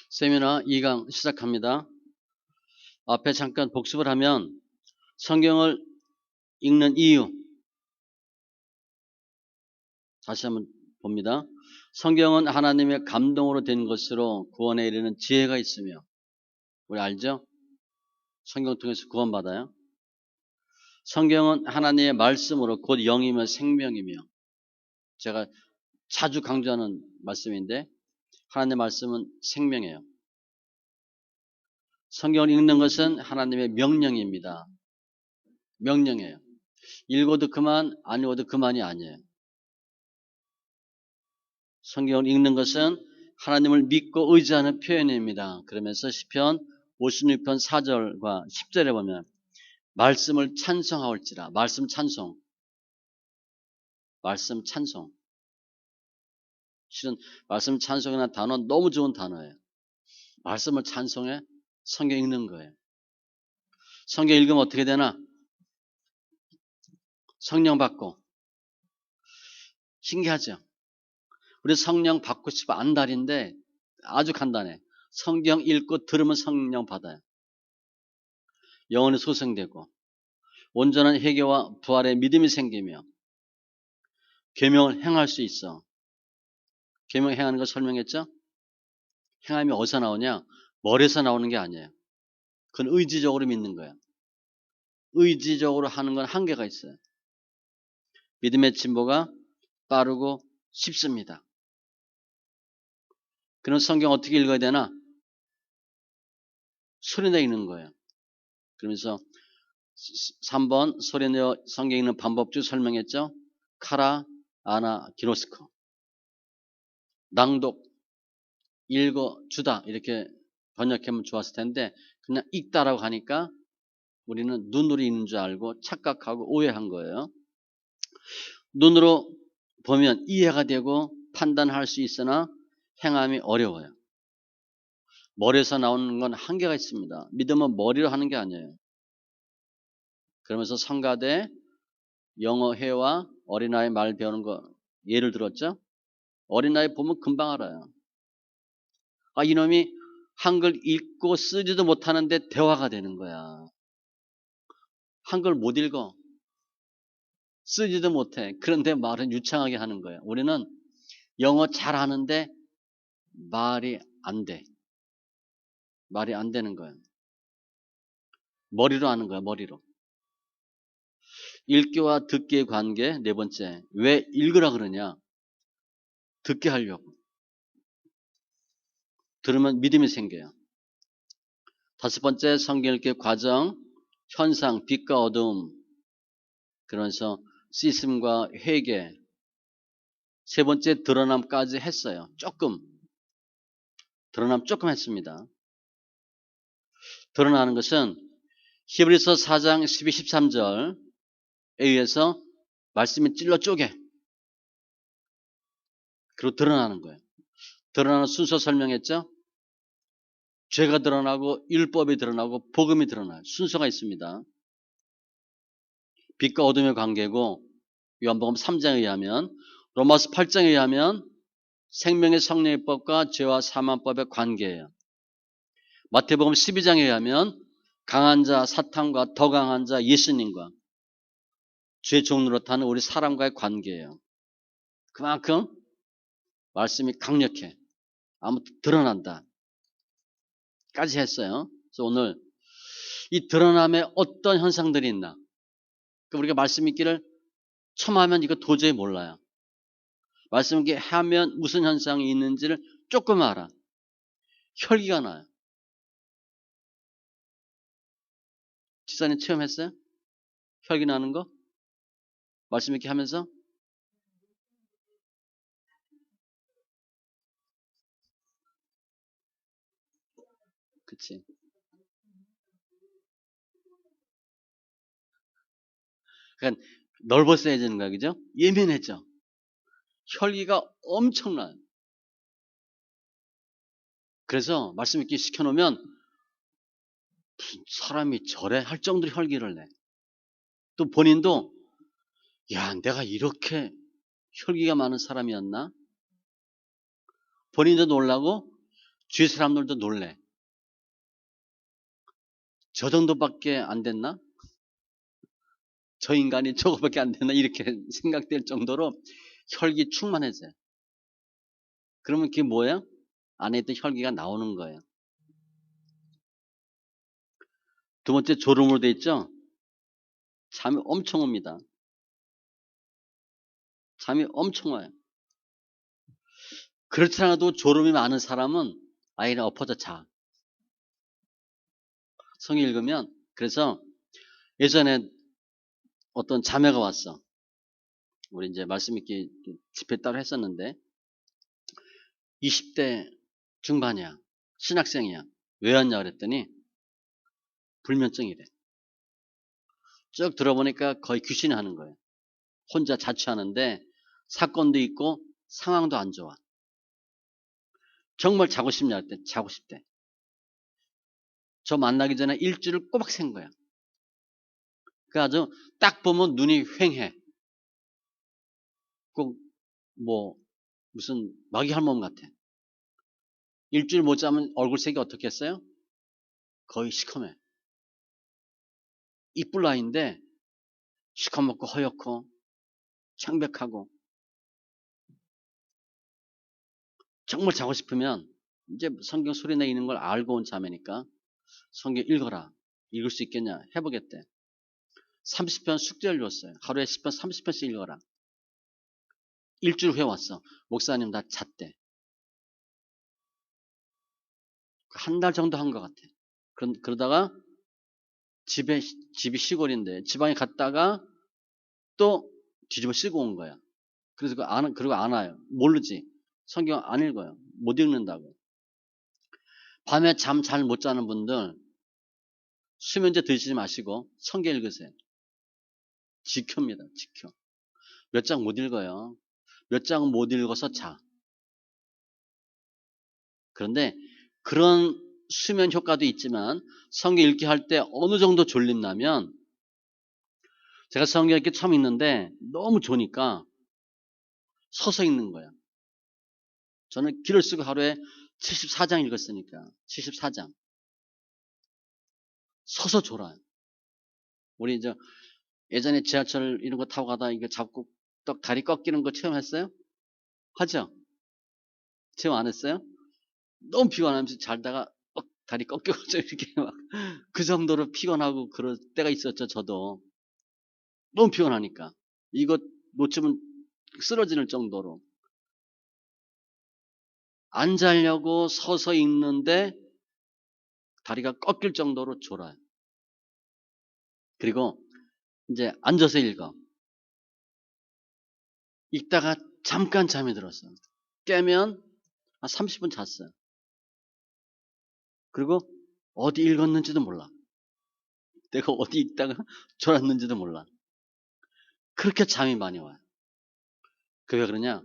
세미나 2강 시작합니다. 앞에 잠깐 복습을 하면 성경을 읽는 이유 다시 한번 봅니다. 성경은 하나님의 감동으로 된 것으로 구원에 이르는 지혜가 있으며, 우리 알죠? 성경을 통해서 구원받아요. 성경은 하나님의 말씀으로 곧 영이며 생명이며, 제가 자주 강조하는 말씀인데 하나님의 말씀은 생명이에요. 성경을 읽는 것은 하나님의 명령입니다. 명령이에요. 읽어도 그만, 안 읽어도 그만이 아니에요. 성경을 읽는 것은 하나님을 믿고 의지하는 표현입니다. 그러면서 시편 56편 4절과 10절에 보면 말씀을 찬송하올지라, 말씀 찬송. 실은 말씀 찬송이라는 단어는 너무 좋은 단어예요. 말씀을 찬송해 성경 읽는 거예요. 성경 읽으면 어떻게 되나? 성령 받고. 신기하죠? 우리 성령 받고 싶어 안달인데 아주 간단해. 성경 읽고 들으면 성령 받아요. 영혼이 소생되고 온전한 회개와 부활의 믿음이 생기며 계명을 행할 수 있어. 계명 행하는 거 설명했죠? 행함이 어디서 나오냐? 머리에서 나오는 게 아니에요. 그건 의지적으로 믿는 거야. 의지적으로 하는 건 한계가 있어요. 믿음의 진보가 빠르고 쉽습니다. 그럼 성경 어떻게 읽어야 되나? 소리내어 읽는 거예요. 그러면서 3번 소리내어 성경 읽는 방법주 설명했죠? 카라, 아나, 기노스코. 낭독, 읽어주다 이렇게 번역하면 좋았을 텐데 그냥 읽다라고 하니까 우리는 눈으로 읽는 줄 알고 착각하고 오해한 거예요. 눈으로 보면 이해가 되고 판단할 수 있으나 행함이 어려워요. 머리에서 나오는 건 한계가 있습니다. 믿음은 머리로 하는 게 아니에요. 그러면서 성가대 영어 회화 어린아이 말 배우는 거 예를 들었죠. 어린아이 보면 금방 알아요. 아, 이놈이 한글 읽고 쓰지도 못하는데 대화가 되는 거야. 한글 못 읽어. 쓰지도 못해. 그런데 말은 유창하게 하는 거예요. 우리는 영어 잘하는데 말이 안 돼. 말이 안 되는 거예요. 머리로 하는 거야, 머리로. 읽기와 듣기의 관계, 네 번째. 왜 읽으라 그러냐? 듣게 하려고. 들으면 믿음이 생겨요. 다섯 번째, 성경 읽기 과정, 현상, 빛과 어두움. 그러면서 시스템과 회개. 세 번째, 드러남까지 했어요. 드러남 조금 했습니다. 드러나는 것은 히브리서 4장 12, 13절에 의해서 말씀이 찔러 쪼개. 그리고 드러나는 거예요. 드러나는 순서 설명했죠? 죄가 드러나고 율법이 드러나고 복음이 드러나요. 순서가 있습니다. 빛과 어둠의 관계고 요한복음 3장에 의하면 로마서 8장에 의하면 생명의 성령의법과 죄와 사망법의 관계예요. 마태복음 12장에 의하면 강한 자 사탄과 더 강한 자 예수님과 죄 종로로 타는 우리 사람과의 관계예요. 그만큼 말씀이 강력해. 아무튼 드러난다. 까지 했어요. 그래서 오늘 이 드러남에 어떤 현상들이 있나? 우리가 말씀 읽기를 처음 하면 이거 도저히 몰라요. 말씀 읽기 하면 무슨 현상이 있는지를 조금 알아. 혈기가 나요. 지사님 체험했어요? 혈기 나는 거? 말씀 읽기 하면서? 그치. 그러니까 넓어져지는 거야, 그죠? 예민해져. 혈기가 엄청나요. 그래서 말씀 읽기 시켜놓으면 무슨 사람이 저래 할 정도로 혈기를 내. 또 본인도 야, 내가 이렇게 혈기가 많은 사람이었나? 본인도 놀라고 주위 사람들도 놀래. 저 정도밖에 안 됐나? 저 인간이 저거밖에 안 됐나? 이렇게 생각될 정도로 혈기 충만해져요. 그러면 그게 뭐예요? 안에 있던 혈기가 나오는 거예요. 두 번째 졸음으로 돼 있죠? 잠이 엄청 옵니다. 잠이 엄청 와요. 그렇지 않아도 졸음이 많은 사람은 아예 그냥 엎어져 자. 성경 읽으면 그래서 예전에 어떤 자매가 왔어. 우리 이제 말씀 있게 집회 따로 했었는데 20대 중반이야. 신학생이야. 왜 왔냐 그랬더니 불면증이래. 쭉 들어보니까 거의 귀신이 하는 거예요. 혼자 자취하는데 사건도 있고 상황도 안 좋아. 정말 자고 싶냐 그랬더니 자고 싶대. 저 만나기 전에 일주일을 꼬박 샌 거야. 그 아주 딱 보면 눈이 휑해. 꼭 뭐 무슨 마귀 할멈 같아. 일주일 못 자면 얼굴색이 어떻겠어요? 거의 시커매. 이쁠 나이인데 시커멓고 허옇고 창백하고. 정말 자고 싶으면 이제 성경 소리내 있는 걸 알고 온 자매니까 성경 읽어라. 읽을 수 있겠냐? 해보겠대. 30편 숙제를 줬어요. 하루에 10편 30편씩 읽어라. 일주일 후에 왔어. 목사님 나 잤대. 한 달 정도 한 것 같아. 그러다가 집이 시골인데 지방에 갔다가 또 뒤집어 쓰고 온 거야. 그래서 그리고 안 와요. 모르지. 성경 안 읽어요. 못 읽는다고. 밤에 잠 잘 못 자는 분들 수면제 드시지 마시고 성경 읽으세요. 지켜입니다. 지켜. 몇 장 못 읽어요. 몇 장 못 읽어서 자. 그런데 그런 수면 효과도 있지만 성경 읽기 할 때 어느 정도 졸림 나면 제가 성경 읽기 처음 읽는데 너무 좋으니까 서서 읽는 거야. 저는 길을 쓰고 하루에 74장 읽었으니까 74장. 서서 졸아요. 우리 이제 예전에 지하철 이런 거 타고 가다 이거 잡고 떡 다리 꺾이는 거 체험했어요? 하죠? 체험 안 했어요? 너무 피곤하면서 잘다가 다리 꺾여가지고 이렇게 막 그 정도로 피곤하고 그럴 때가 있었죠. 저도 너무 피곤하니까 이거 놓치면 쓰러지는 정도로 안 자려고 서서 읽는데 다리가 꺾일 정도로 졸아요. 그리고 이제 앉아서 읽어. 읽다가 잠깐 잠이 들었어요. 깨면 한 30분 잤어요. 그리고 어디 읽었는지도 몰라. 내가 어디 읽다가 졸았는지도 몰라. 그렇게 잠이 많이 와요. 그게 왜 그러냐?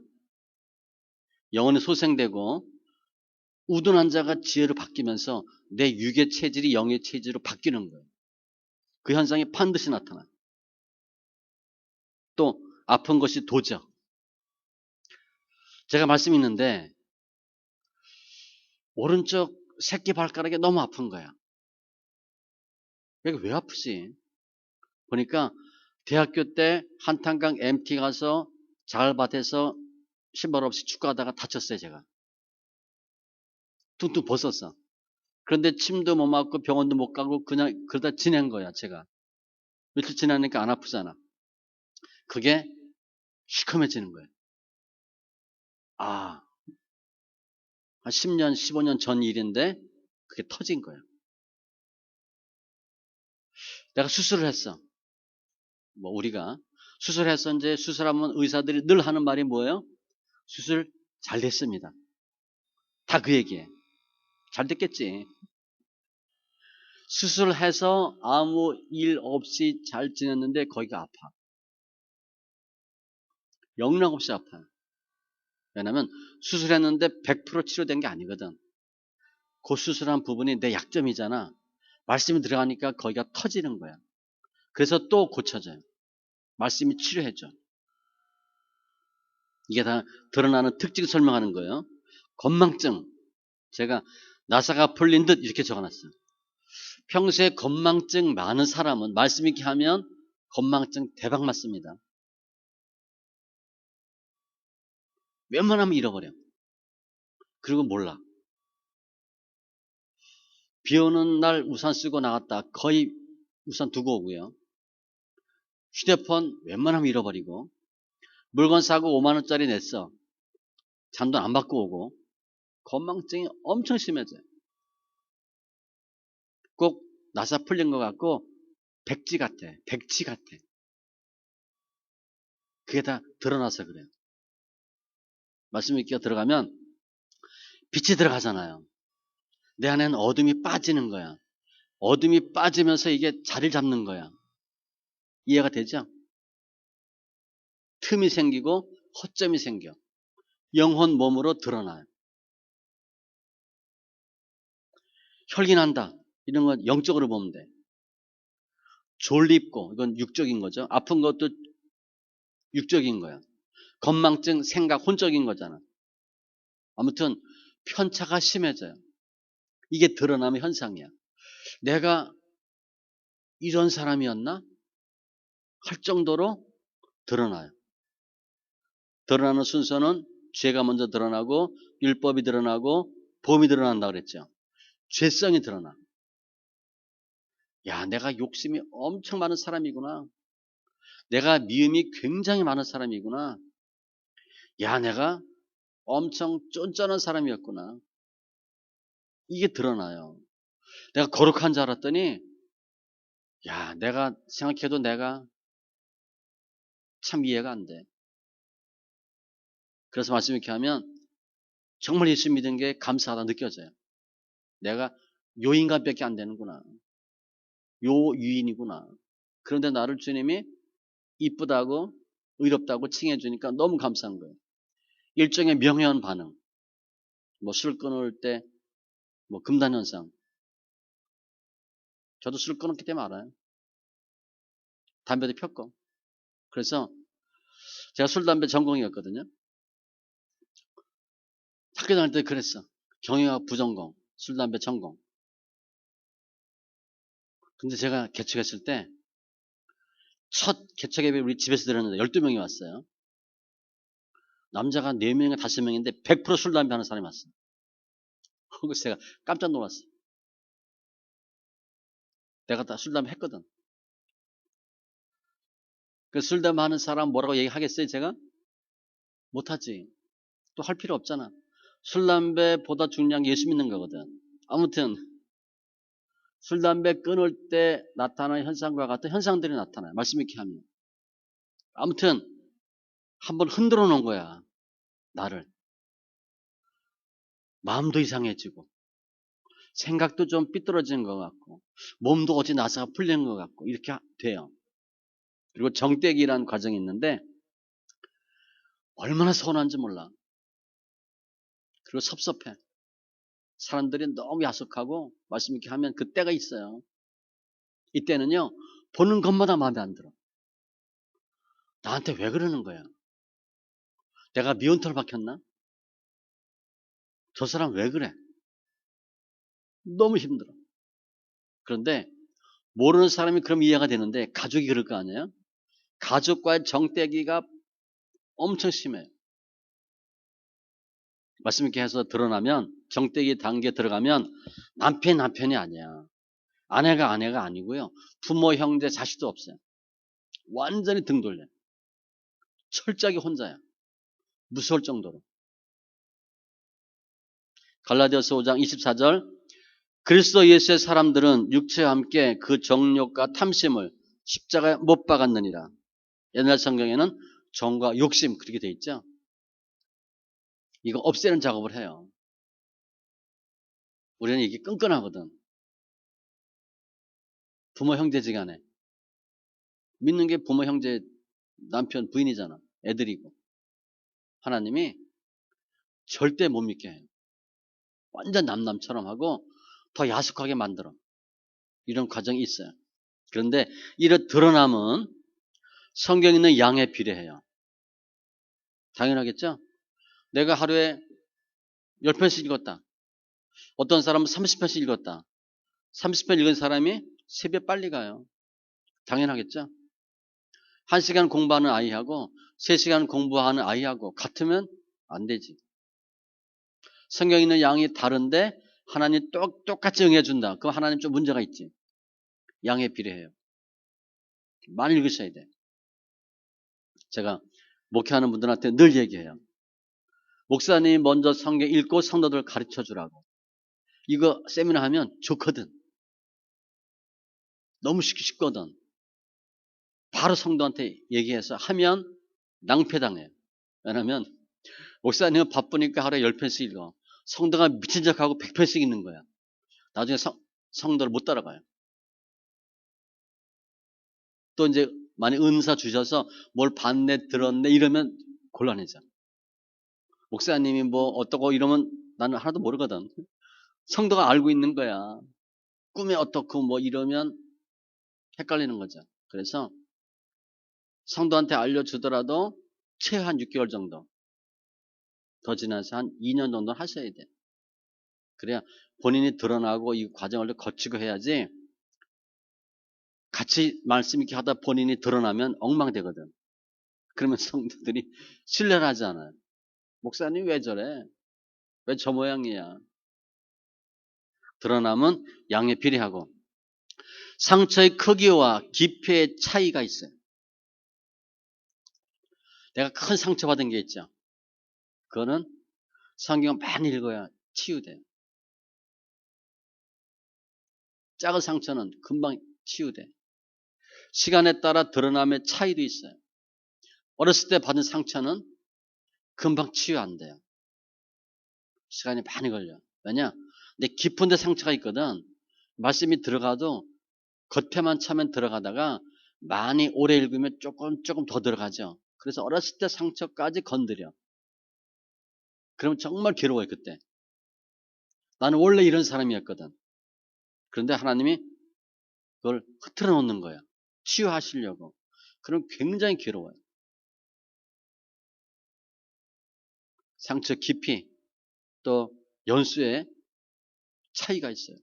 영혼이 소생되고 우둔한 자가 지혜로 바뀌면서 내 육의 체질이 영의 체질로 바뀌는 거예요. 그 현상이 반드시 나타나요. 또 아픈 것이 도적. 제가 말씀 있는데 오른쪽 새끼 발가락이 너무 아픈 거야. 이게 왜 아프지? 보니까 대학교 때 한탄강 MT 가서 자갈밭에서 신발 없이 축구하다가 다쳤어요. 제가. 퉁퉁 벗었어. 그런데 침도 못 맞고 병원도 못 가고 그냥 그러다 지낸 거야. 제가. 며칠 지나니까 안 아프잖아. 그게 시커매지는 거예요. 아, 한 10년, 15년 전 일인데 그게 터진 거예요. 내가 수술을 했어. 뭐 우리가 수술해서 이제 수술하면 의사들이 늘 하는 말이 뭐예요? 수술 잘 됐습니다. 다 그 얘기예요. 잘 됐겠지. 수술해서 아무 일 없이 잘 지냈는데 거기가 아파. 영락없이 아파요. 왜냐면 수술했는데 100% 치료된 게 아니거든. 그 수술한 부분이 내 약점이잖아. 말씀이 들어가니까 거기가 터지는 거야. 그래서 또 고쳐져요. 말씀이 치료해줘. 이게 다 드러나는 특징 설명하는 거예요. 건망증. 제가 나사가 풀린 듯 이렇게 적어놨어요. 평소에 건망증 많은 사람은 말씀 있게 하면 건망증 대박 맞습니다. 웬만하면 잃어버려. 그리고 몰라. 비 오는 날 우산 쓰고 나갔다. 거의 우산 두고 오고요. 휴대폰 웬만하면 잃어버리고, 물건 사고 5만 원짜리 냈어. 잔돈 안 받고 오고, 건망증이 엄청 심해져요. 꼭 나사 풀린 것 같고 백지 같아. 백치 같아. 그게 다 드러나서 그래요. 말씀 있기가 들어가면 빛이 들어가잖아요. 내 안에는 어둠이 빠지는 거야. 어둠이 빠지면서 이게 자리를 잡는 거야. 이해가 되죠? 틈이 생기고 허점이 생겨. 영혼 몸으로 드러나요. 혈기난다. 이런 건 영적으로 보면 돼. 졸립고, 이건 육적인 거죠. 아픈 것도 육적인 거야. 건망증, 생각, 혼적인 거잖아. 아무튼 편차가 심해져요. 이게 드러나면 현상이야. 내가 이런 사람이었나? 할 정도로 드러나요. 드러나는 순서는 죄가 먼저 드러나고 율법이 드러나고 범이 드러난다 그랬죠. 죄성이 드러나. 야, 내가 욕심이 엄청 많은 사람이구나. 내가 미움이 굉장히 많은 사람이구나. 야, 내가 엄청 쫀쫀한 사람이었구나. 이게 드러나요. 내가 거룩한 줄 알았더니 야, 내가 생각해도 내가 참 이해가 안 돼. 그래서 말씀 이렇게 하면 정말 예수 믿은 게 감사하다 느껴져요. 내가 요 인간밖에 안 되는구나. 요 유인이구나. 그런데 나를 주님이 이쁘다고 의롭다고 칭해 주니까 너무 감사한 거예요. 일종의 명현 반응. 뭐 술 끊을 때 뭐 금단 현상. 저도 술 끊었기 때문에 알아요. 담배도 폈고. 그래서 제가 술 담배 전공이었거든요. 학교 다닐 때 그랬어. 경영학 부전공, 술 담배 전공. 근데 제가 개척했을 때 첫 개척 예배 우리 집에서 드렸는데 12명이 왔어요. 남자가 4명이나 5명인데 100% 술 담배 하는 사람이 왔어요. 그래서 제가 깜짝 놀랐어요. 내가 다 술 담배 했거든. 그 술 담배 하는 사람 뭐라고 얘기하겠어요, 제가? 못하지. 또 할 필요 없잖아. 술 담배보다 중요한 게 예수 믿는 거거든. 아무튼 술 담배 끊을 때 나타나는 현상과 같은 현상들이 나타나요. 말씀 있게 하면. 아무튼 한번 흔들어 놓은 거야. 나를. 마음도 이상해지고 생각도 좀 삐뚤어지는 것 같고 몸도 어디 나사가 풀리는 것 같고 이렇게 돼요. 그리고 정떼기라는 과정이 있는데 얼마나 서운한지 몰라. 그리고 섭섭해. 사람들이 너무 야속하고 말씀 있게 하면 그때가 있어요. 이때는요. 보는 것마다 마음에 안 들어. 나한테 왜 그러는 거야? 내가 미운털 박혔나? 저 사람 왜 그래? 너무 힘들어. 그런데 모르는 사람이 그럼 이해가 되는데 가족이 그럴 거 아니에요? 가족과의 정떼기가 엄청 심해요. 말씀 있게 해서 드러나면 정떼기 단계에 들어가면 남편이 아니야. 아내가 아니고요. 부모, 형제, 자식도 없어요. 완전히 등 돌려. 철저하게 혼자야. 무서울 정도로. 갈라디아서 5장 24절 그리스도 예수의 사람들은 육체와 함께 그 정욕과 탐심을 십자가에 못 박았느니라. 옛날 성경에는 정과 욕심 그렇게 돼 있죠. 이거 없애는 작업을 해요. 우리는 이게 끈끈하거든. 부모 형제지간에 믿는 게 부모 형제 남편 부인이잖아. 애들이고 하나님이 절대 못 믿게 해요. 완전 남남처럼 하고 더 야속하게 만들어. 이런 과정이 있어요. 그런데 이런 드러남은 성경에 있는 양에 비례해요. 당연하겠죠? 내가 하루에 10편씩 읽었다. 어떤 사람은 30편씩 읽었다. 30편 읽은 사람이 3배 빨리 가요. 당연하겠죠? 1시간 공부하는 아이하고 3시간 공부하는 아이하고 같으면 안 되지. 성경에 있는 양이 다른데 하나님 똑같이 응해준다. 그럼 하나님 좀 문제가 있지. 양에 비례해요. 많이 읽으셔야 돼. 제가 목회하는 분들한테 늘 얘기해요. 목사님이 먼저 성경 읽고 성도들 가르쳐 주라고. 이거 세미나 하면 좋거든. 너무 쉽거든. 바로 성도한테 얘기해서 하면 낭패당해요. 왜냐하면 목사님은 바쁘니까 하루에 10편씩 읽어. 성도가 미친 척하고 100편씩 읽는 거야. 나중에 성도를 못 따라가요. 또 이제 많이 은사 주셔서 뭘 봤네 들었네 이러면 곤란해져. 목사님이 뭐 어떠고 이러면 나는 하나도 모르거든. 성도가 알고 있는 거야. 꿈에 어떻고 뭐 이러면 헷갈리는 거죠. 그래서 성도한테 알려주더라도 최한 6개월 정도 더 지나서 한 2년 정도 하셔야 돼. 그래야 본인이 드러나고 이 과정을 거치고 해야지 같이 말씀 있게 하다 본인이 드러나면 엉망되거든. 그러면 성도들이 신뢰를 하지 않아요. 목사님 왜 저래? 왜 저 모양이야? 드러나면 양에 비례하고 상처의 크기와 깊이의 차이가 있어요. 내가 큰 상처받은 게 있죠. 그거는 성경 많이 읽어야 치유돼요. 작은 상처는 금방 치유돼. 시간에 따라 드러남의 차이도 있어요. 어렸을 때 받은 상처는 금방 치유 안 돼요. 시간이 많이 걸려. 왜냐? 근데 깊은 데 상처가 있거든. 말씀이 들어가도 겉에만 차면 들어가다가 많이 오래 읽으면 조금 더 들어가죠. 그래서 어렸을 때 상처까지 건드려. 그러면 정말 괴로워요, 그때. 나는 원래 이런 사람이었거든. 그런데 하나님이 그걸 흐트러 놓는 거야. 치유하시려고. 그럼 굉장히 괴로워요. 상처 깊이 또 연수에 차이가 있어요.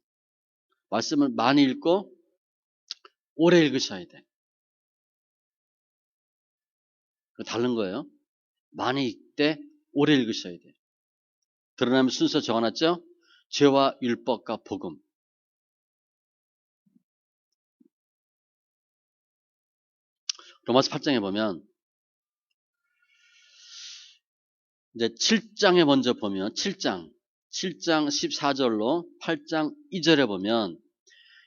말씀을 많이 읽고 오래 읽으셔야 돼. 다른 거예요. 많이 읽되 오래 읽으셔야 돼. 드러나면 순서 적어놨죠? 죄와 율법과 복음. 로마서 8장에 보면 이제 7장에 먼저 보면 7장 14절로 8장 2절에 보면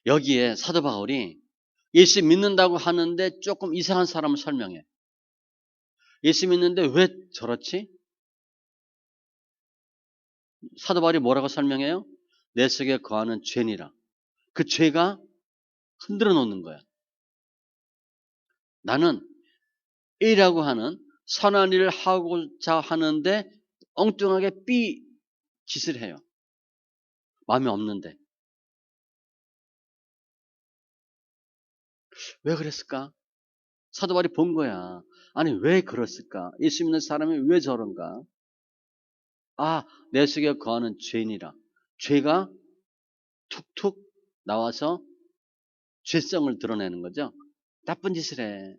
여기에 사도 바울이 예수 믿는다고 하는데 조금 이상한 사람을 설명해. 예수 믿는데 왜 저렇지? 사도 바울이 뭐라고 설명해요? 내 속에 거하는 죄니라. 그 죄가 흔들어 놓는 거야. 나는 A라고 하는 선한 일을 하고자 하는데 엉뚱하게 B 짓을 해요. 마음에 없는데. 왜 그랬을까? 사도 바울이 본 거야. 아니 왜 그랬을까? 예수 믿는 사람이 왜 저런가? 아, 내 속에 거하는 죄니라. 죄가 툭툭 나와서 죄성을 드러내는 거죠. 나쁜 짓을 해.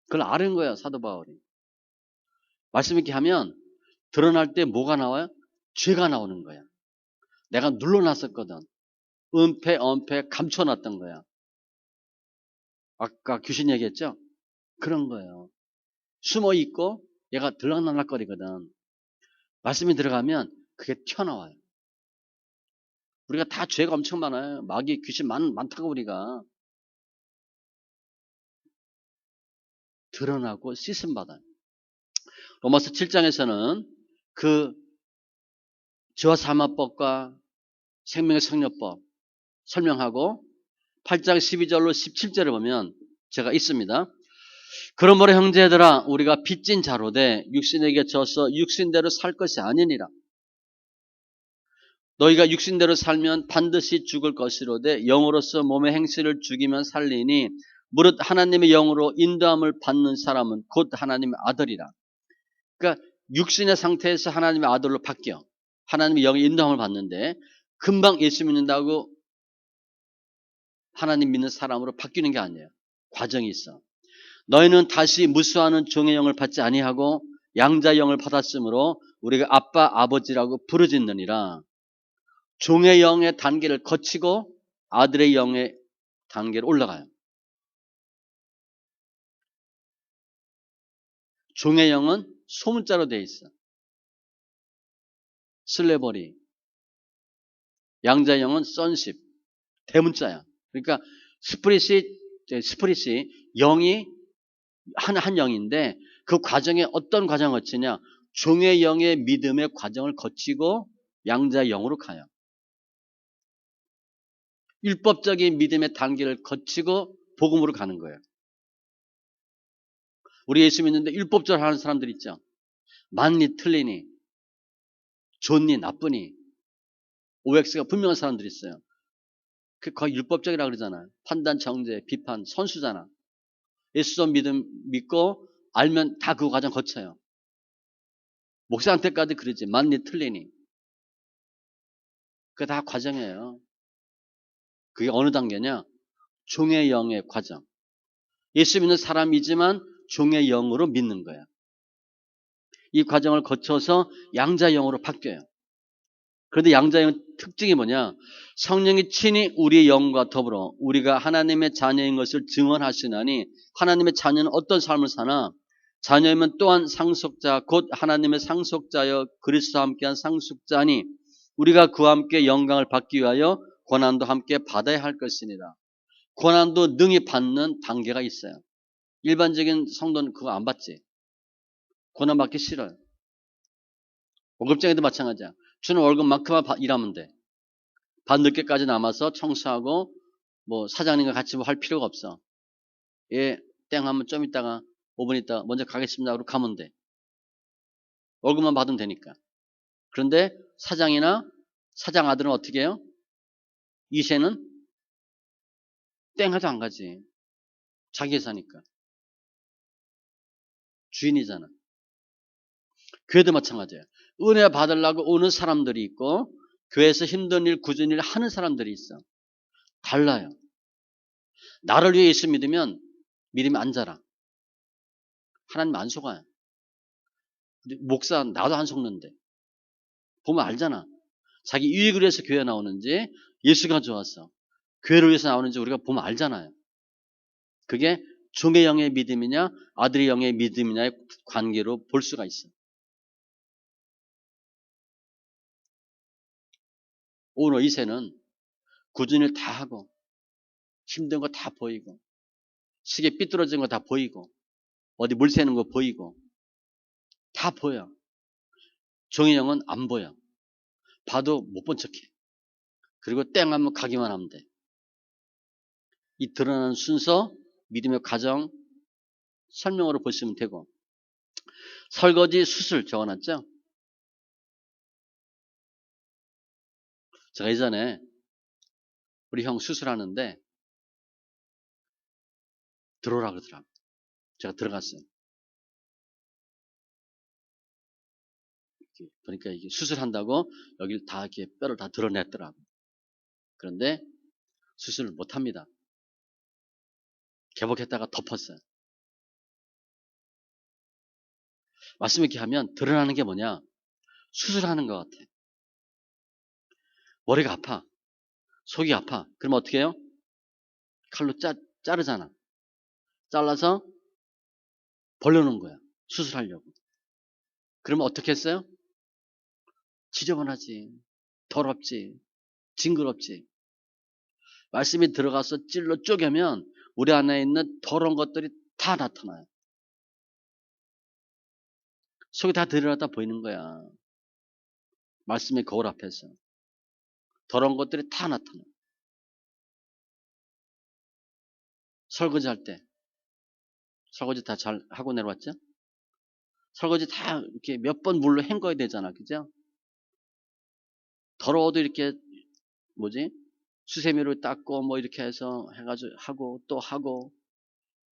그걸 아는 거야, 사도 바울이. 말씀 있게 하면 드러날 때 뭐가 나와요? 죄가 나오는 거야. 내가 눌러놨었거든. 은폐, 언폐 감춰놨던 거야. 아까 귀신 얘기했죠? 그런 거예요. 숨어 있고 얘가 들락날락거리거든. 말씀이 들어가면 그게 튀어나와요. 우리가 다 죄가 엄청 많아요. 마귀, 귀신 많다고 우리가. 드러나고 씻음 받아요. 로마서 7장에서는 그 죄와 사마법과 생명의 성려법 설명하고 8장 12절로 17절에 보면 제가 있습니다. 그러므로 형제들아 우리가 빚진 자로되 육신에게 져서 육신대로 살 것이 아니니라. 너희가 육신대로 살면 반드시 죽을 것이로되 영으로서 몸의 행실을 죽이면 살리니 무릇 하나님의 영으로 인도함을 받는 사람은 곧 하나님의 아들이라. 그러니까 육신의 상태에서 하나님의 아들로 바뀌어. 하나님의 영의 인도함을 받는데 금방 예수 믿는다고 하나님 믿는 사람으로 바뀌는 게 아니에요. 과정이 있어. 너희는 다시 무수하는 종의 영을 받지 아니하고 양자의 영을 받았으므로 우리가 아빠 아버지라고 부르짖느니라. 종의 영의 단계를 거치고 아들의 영의 단계로 올라가요. 종의 영은 소문자로 되어 있어. 슬레버리. 양자의 영은 sonship. 대문자야. 그러니까 스프릿이 영이 한 영인데 그 과정에 어떤 과정을 거치냐? 종의 영의 믿음의 과정을 거치고 양자의 영으로 가요. 율법적인 믿음의 단계를 거치고 복음으로 가는 거예요. 우리 예수 믿는데 율법적으로 하는 사람들 있죠. 맞니 틀리니 좋니 나쁘니 OX가 분명한 사람들이 있어요. 그 거의 율법적이라고 그러잖아요. 판단, 정죄, 비판, 선수잖아. 예수도 믿고 알면 다 그 과정 거쳐요. 목사한테까지 그러지. 맞니 틀리니. 그게 다 과정이에요. 그게 어느 단계냐? 종의 영의 과정. 예수 믿는 사람이지만 종의 영으로 믿는 거야. 이 과정을 거쳐서 양자 영으로 바뀌어요. 그런데 양자의 특징이 뭐냐? 성령이 친히 우리의 영과 더불어 우리가 하나님의 자녀인 것을 증언하시나니 하나님의 자녀는 어떤 삶을 사나? 자녀이면 또한 상속자 곧 하나님의 상속자여 그리스도와 함께한 상속자니 우리가 그와 함께 영광을 받기 위하여 고난도 함께 받아야 할 것이니라. 고난도 능히 받는 단계가 있어요. 일반적인 성도는 그거 안 받지. 고난 받기 싫어요. 월급쟁이도 마찬가지야. 주는 월급만큼만 일하면 돼. 밤늦게까지 남아서 청소하고 뭐 사장님과 같이 뭐 할 필요가 없어. 예, 땡 하면 좀 있다가 5분 있다가 먼저 가겠습니다 하고 가면 돼. 월급만 받으면 되니까. 그런데 사장이나 사장 아들은 어떻게 해요? 이세는 땡 해도 안 가지. 자기 회사니까. 주인이잖아. 교회도 마찬가지예요. 은혜 받으려고 오는 사람들이 있고 교회에서 힘든 일, 굳은 일 하는 사람들이 있어. 달라요. 나를 위해 예수 믿으면 믿음이 안 자라. 하나님 안 속아요. 목사 나도 안 속는데. 보면 알잖아. 자기 유익을 위해서 교회 나오는지 예수가 좋았어. 교회를 위해서 나오는지 우리가 보면 알잖아요. 그게 종의 영의 믿음이냐 아들의 영의 믿음이냐의 관계로 볼 수가 있어. 오늘 이세는 굳은 일 다 하고 힘든 거 다 보이고 시계 삐뚤어진 거 다 보이고 어디 물 새는 거 보이고 다 보여. 종의 영은 안 보여. 봐도 못 본 척해. 그리고 땡 하면 가기만 하면 돼. 이 드러나는 순서 믿음의 과정 설명으로 보시면 되고 설거지 수술 적어놨죠. 제가 예전에 우리 형 수술하는데 들어오라 그러더라고요. 제가 들어갔어요. 그러니까 이게 수술한다고 여기를 다 이렇게 뼈를 다 드러냈더라고요. 그런데 수술을 못 합니다. 개복했다가 덮었어요. 말씀 이렇게 하면 드러나는 게 뭐냐? 수술하는 것 같아. 머리가 아파. 속이 아파. 그럼 어떻게 해요? 칼로 자르잖아. 잘라서 벌려놓은 거야. 수술하려고. 그러면 어떻게 했어요? 지저분하지. 더럽지. 징그럽지. 말씀이 들어가서 찔러 쪼개면 우리 안에 있는 더러운 것들이 다 나타나요. 속이 다 드러나다 보이는 거야. 말씀의 거울 앞에서. 더러운 것들이 다 나타나요. 설거지 할 때. 설거지 다 잘 하고 내려왔죠? 설거지 다 이렇게 몇 번 물로 헹궈야 되잖아. 그죠? 더러워도 이렇게 수세미로 닦고 뭐 이렇게 해서 해가지고 하고 또 하고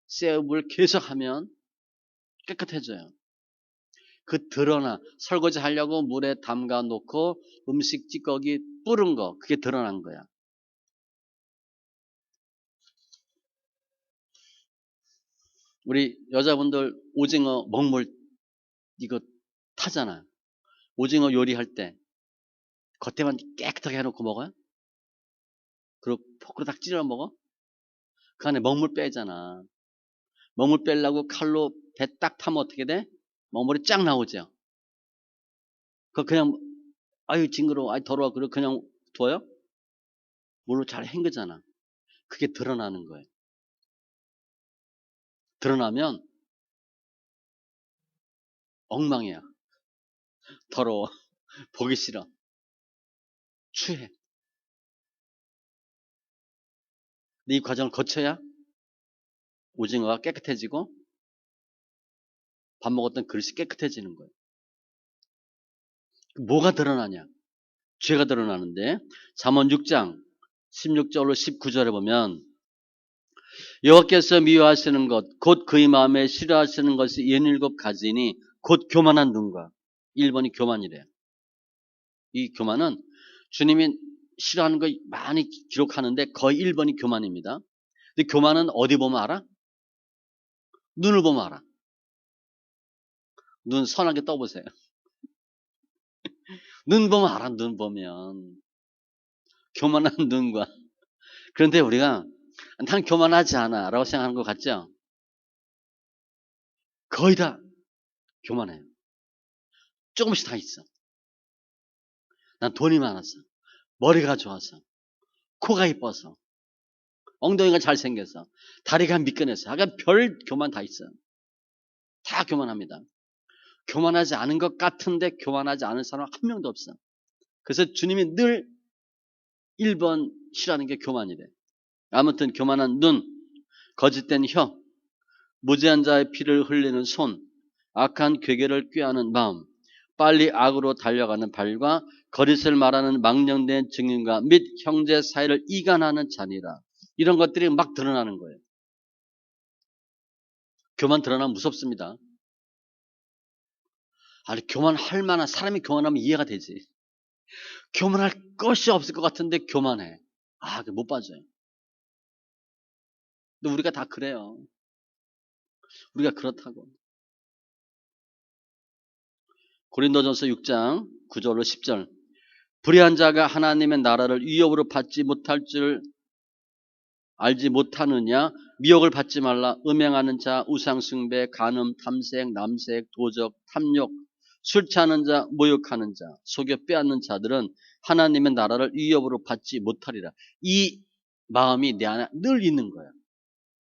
세업을 계속 하면 깨끗해져요. 그 드러나 설거지 하려고 물에 담가 놓고 음식 찌꺼기 뿌른 거 그게 드러난 거야. 우리 여자분들 오징어 먹물 이거 타잖아. 오징어 요리할 때 겉에만 깨끗하게 해놓고 먹어요? 그리고 포크로 딱 찔러 먹어? 그 안에 먹물 빼잖아. 먹물 빼려고 칼로 배 딱 타면 어떻게 돼? 먹물이 쫙 나오죠. 그거 그냥 아유 징그러워, 아유 더러워 그러고 그냥 둬요? 물로 잘 헹구잖아. 그게 드러나는 거예요. 드러나면 엉망이야. 더러워. 보기 싫어. 추해. 근데 이 과정을 거쳐야 오징어가 깨끗해지고 밥 먹었던 그릇이 깨끗해지는 거예요. 뭐가 드러나냐? 죄가 드러나는데 잠언 6장 16절로 19절에 보면 여호와께서 미워하시는 것 곧 그의 마음에 싫어하시는 것이 67가지니 곧 교만한 눈과 1번이 교만이래요. 이 교만은 주님이 싫어하는 거 많이 기록하는데 거의 1번이 교만입니다. 근데 교만은 어디 보면 알아? 눈을 보면 알아. 눈 선하게 떠보세요. 눈 보면 알아. 눈 보면 교만한 눈과. 그런데 우리가 난 교만하지 않아 라고 생각하는 것 같죠? 거의 다 교만해요. 조금씩 다 있어. 난 돈이 많아서, 머리가 좋아서, 코가 이뻐서, 엉덩이가 잘생겨서, 다리가 미끈해서, 하여간 별 교만 다 있어요. 다 교만합니다. 교만하지 않은 것 같은데 교만하지 않은 사람 한 명도 없어. 그래서 주님이 늘 1번 싫어하는 게 교만이래. 아무튼 교만한 눈, 거짓된 혀, 무죄한 자의 피를 흘리는 손, 악한 괴계를 꾀하는 마음, 빨리 악으로 달려가는 발과 거짓을 말하는 망령된 증인과 및 형제 사이를 이간하는 자니라. 이런 것들이 막 드러나는 거예요. 교만 드러나면 무섭습니다. 아니 교만할 만한 사람이 교만하면 이해가 되지. 교만할 것이 없을 것 같은데 교만해. 아, 못 빠져요. 근데 우리가 다 그래요. 우리가 그렇다고. 고린도전서 6장 9절로 10절. 불의한 자가 하나님의 나라를 위협으로 받지 못할 줄 알지 못하느냐? 미혹을 받지 말라. 음행하는 자, 우상숭배, 간음, 탐색, 남색, 도적, 탐욕, 술 취하는 자, 모욕하는 자, 속여 빼앗는 자들은 하나님의 나라를 위협으로 받지 못하리라. 이 마음이 내 안에 늘 있는 거야.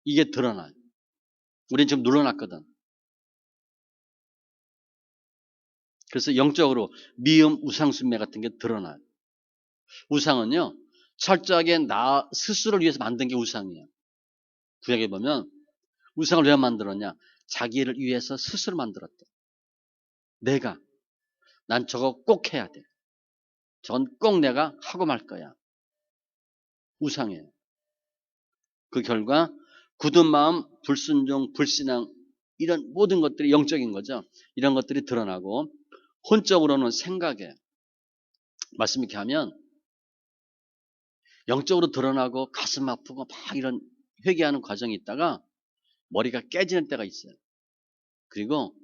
이게 드러나요. 우린 지금 눌러놨거든. 그래서 영적으로 미움, 우상숭배 같은 게 드러나요. 우상은요, 철저하게 나 스스로를 위해서 만든 게 우상이에요. 구약에 보면 우상을 왜 만들었냐? 자기를 위해서 스스로 만들었대. 난 저거 꼭 해야 돼. 저건 꼭 내가 하고 말 거야. 우상이에요. 그 결과 굳은 마음, 불순종, 불신앙 이런 모든 것들이 영적인 거죠. 이런 것들이 드러나고 혼적으로는 생각에 말씀 이렇게 하면 영적으로 드러나고 가슴 아프고 막 이런 회개하는 과정이 있다가 머리가 깨지는 때가 있어요. 그리고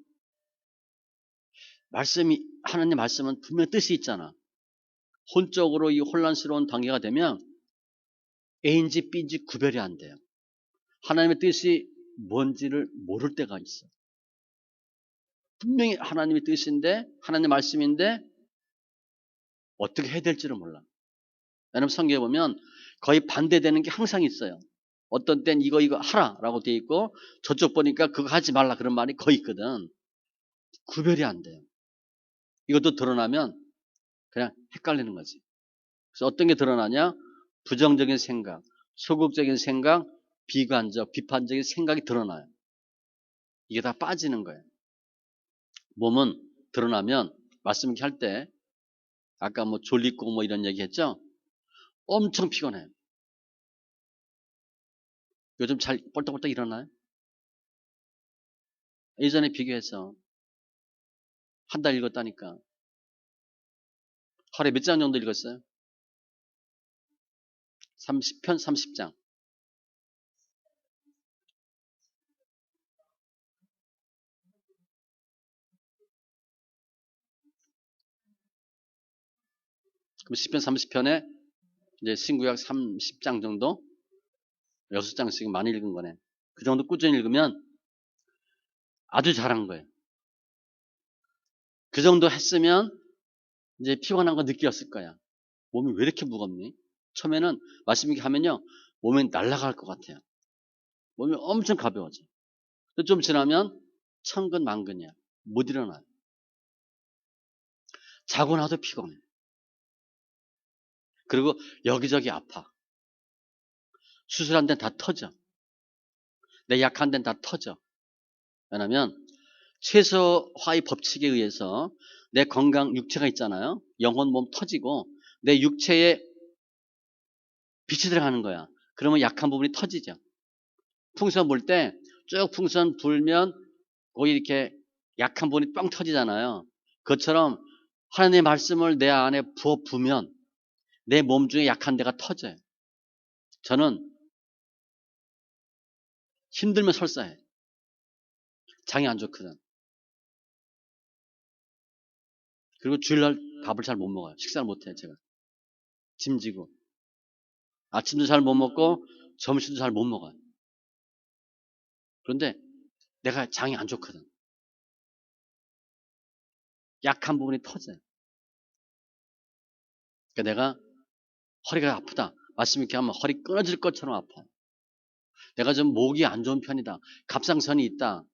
말씀이 하나님 말씀은 분명 뜻이 있잖아. 혼적으로 이 혼란스러운 단계가 되면 A인지 B인지 구별이 안 돼요. 하나님의 뜻이 뭔지를 모를 때가 있어. 분명히 하나님의 뜻인데 하나님의 말씀인데 어떻게 해야 될지를 몰라. 왜냐하면 성경에 보면 거의 반대되는 게 항상 있어요. 어떤 땐 이거 하라라고 돼 있고 저쪽 보니까 그거 하지 말라 그런 말이 거의 있거든. 구별이 안 돼요. 이것도 드러나면 그냥 헷갈리는 거지. 그래서 어떤 게 드러나냐? 부정적인 생각, 소극적인 생각, 비관적, 비판적인 생각이 드러나요. 이게 다 빠지는 거예요. 몸은 드러나면 말씀 할 때 아까 뭐 졸리고 뭐 이런 얘기 했죠? 엄청 피곤해요. 요즘 잘 뻘떡뻘떡 일어나요? 예전에 비교해서 한 달 읽었다니까. 하루에 몇 장 정도 읽었어요? 30편, 30장. 그럼 10편, 30편에 이제 신구약 30장 정도? 6장씩 많이 읽은 거네. 그 정도 꾸준히 읽으면 아주 잘한 거예요. 그 정도 했으면 이제 피곤한 거 느꼈을 거야. 몸이 왜 이렇게 무겁니? 처음에는 말씀 이렇게 하면요. 몸이 날아갈 것 같아요. 몸이 엄청 가벼워져. 좀 지나면 천근만근이야. 못 일어나요. 자고 나도 피곤해. 그리고 여기저기 아파. 수술한 데는 다 터져. 내 약한 데는 다 터져. 왜냐면 최소화의 법칙에 의해서 내 건강 육체가 있잖아요. 영혼 몸 터지고 내 육체에 빛이 들어가는 거야. 그러면 약한 부분이 터지죠. 풍선 불 때 쭉 풍선 불면 거기 이렇게 약한 부분이 뻥 터지잖아요. 그것처럼 하나님의 말씀을 내 안에 부어 부으면 내 몸 중에 약한 데가 터져요. 저는 힘들면 설사해. 장이 안 좋거든. 그리고 주일날 밥을 잘 못 먹어요. 식사를 못 해요, 제가. 짐지고. 아침도 잘 못 먹고 점심도 잘 못 먹어요. 그런데 내가 장이 안 좋거든. 약한 부분이 터져요. 그러니까 내가 허리가 아프다. 말씀 이렇게 하면 허리 끊어질 것처럼 아파요. 내가 좀 목이 안 좋은 편이다. 갑상선이 있다.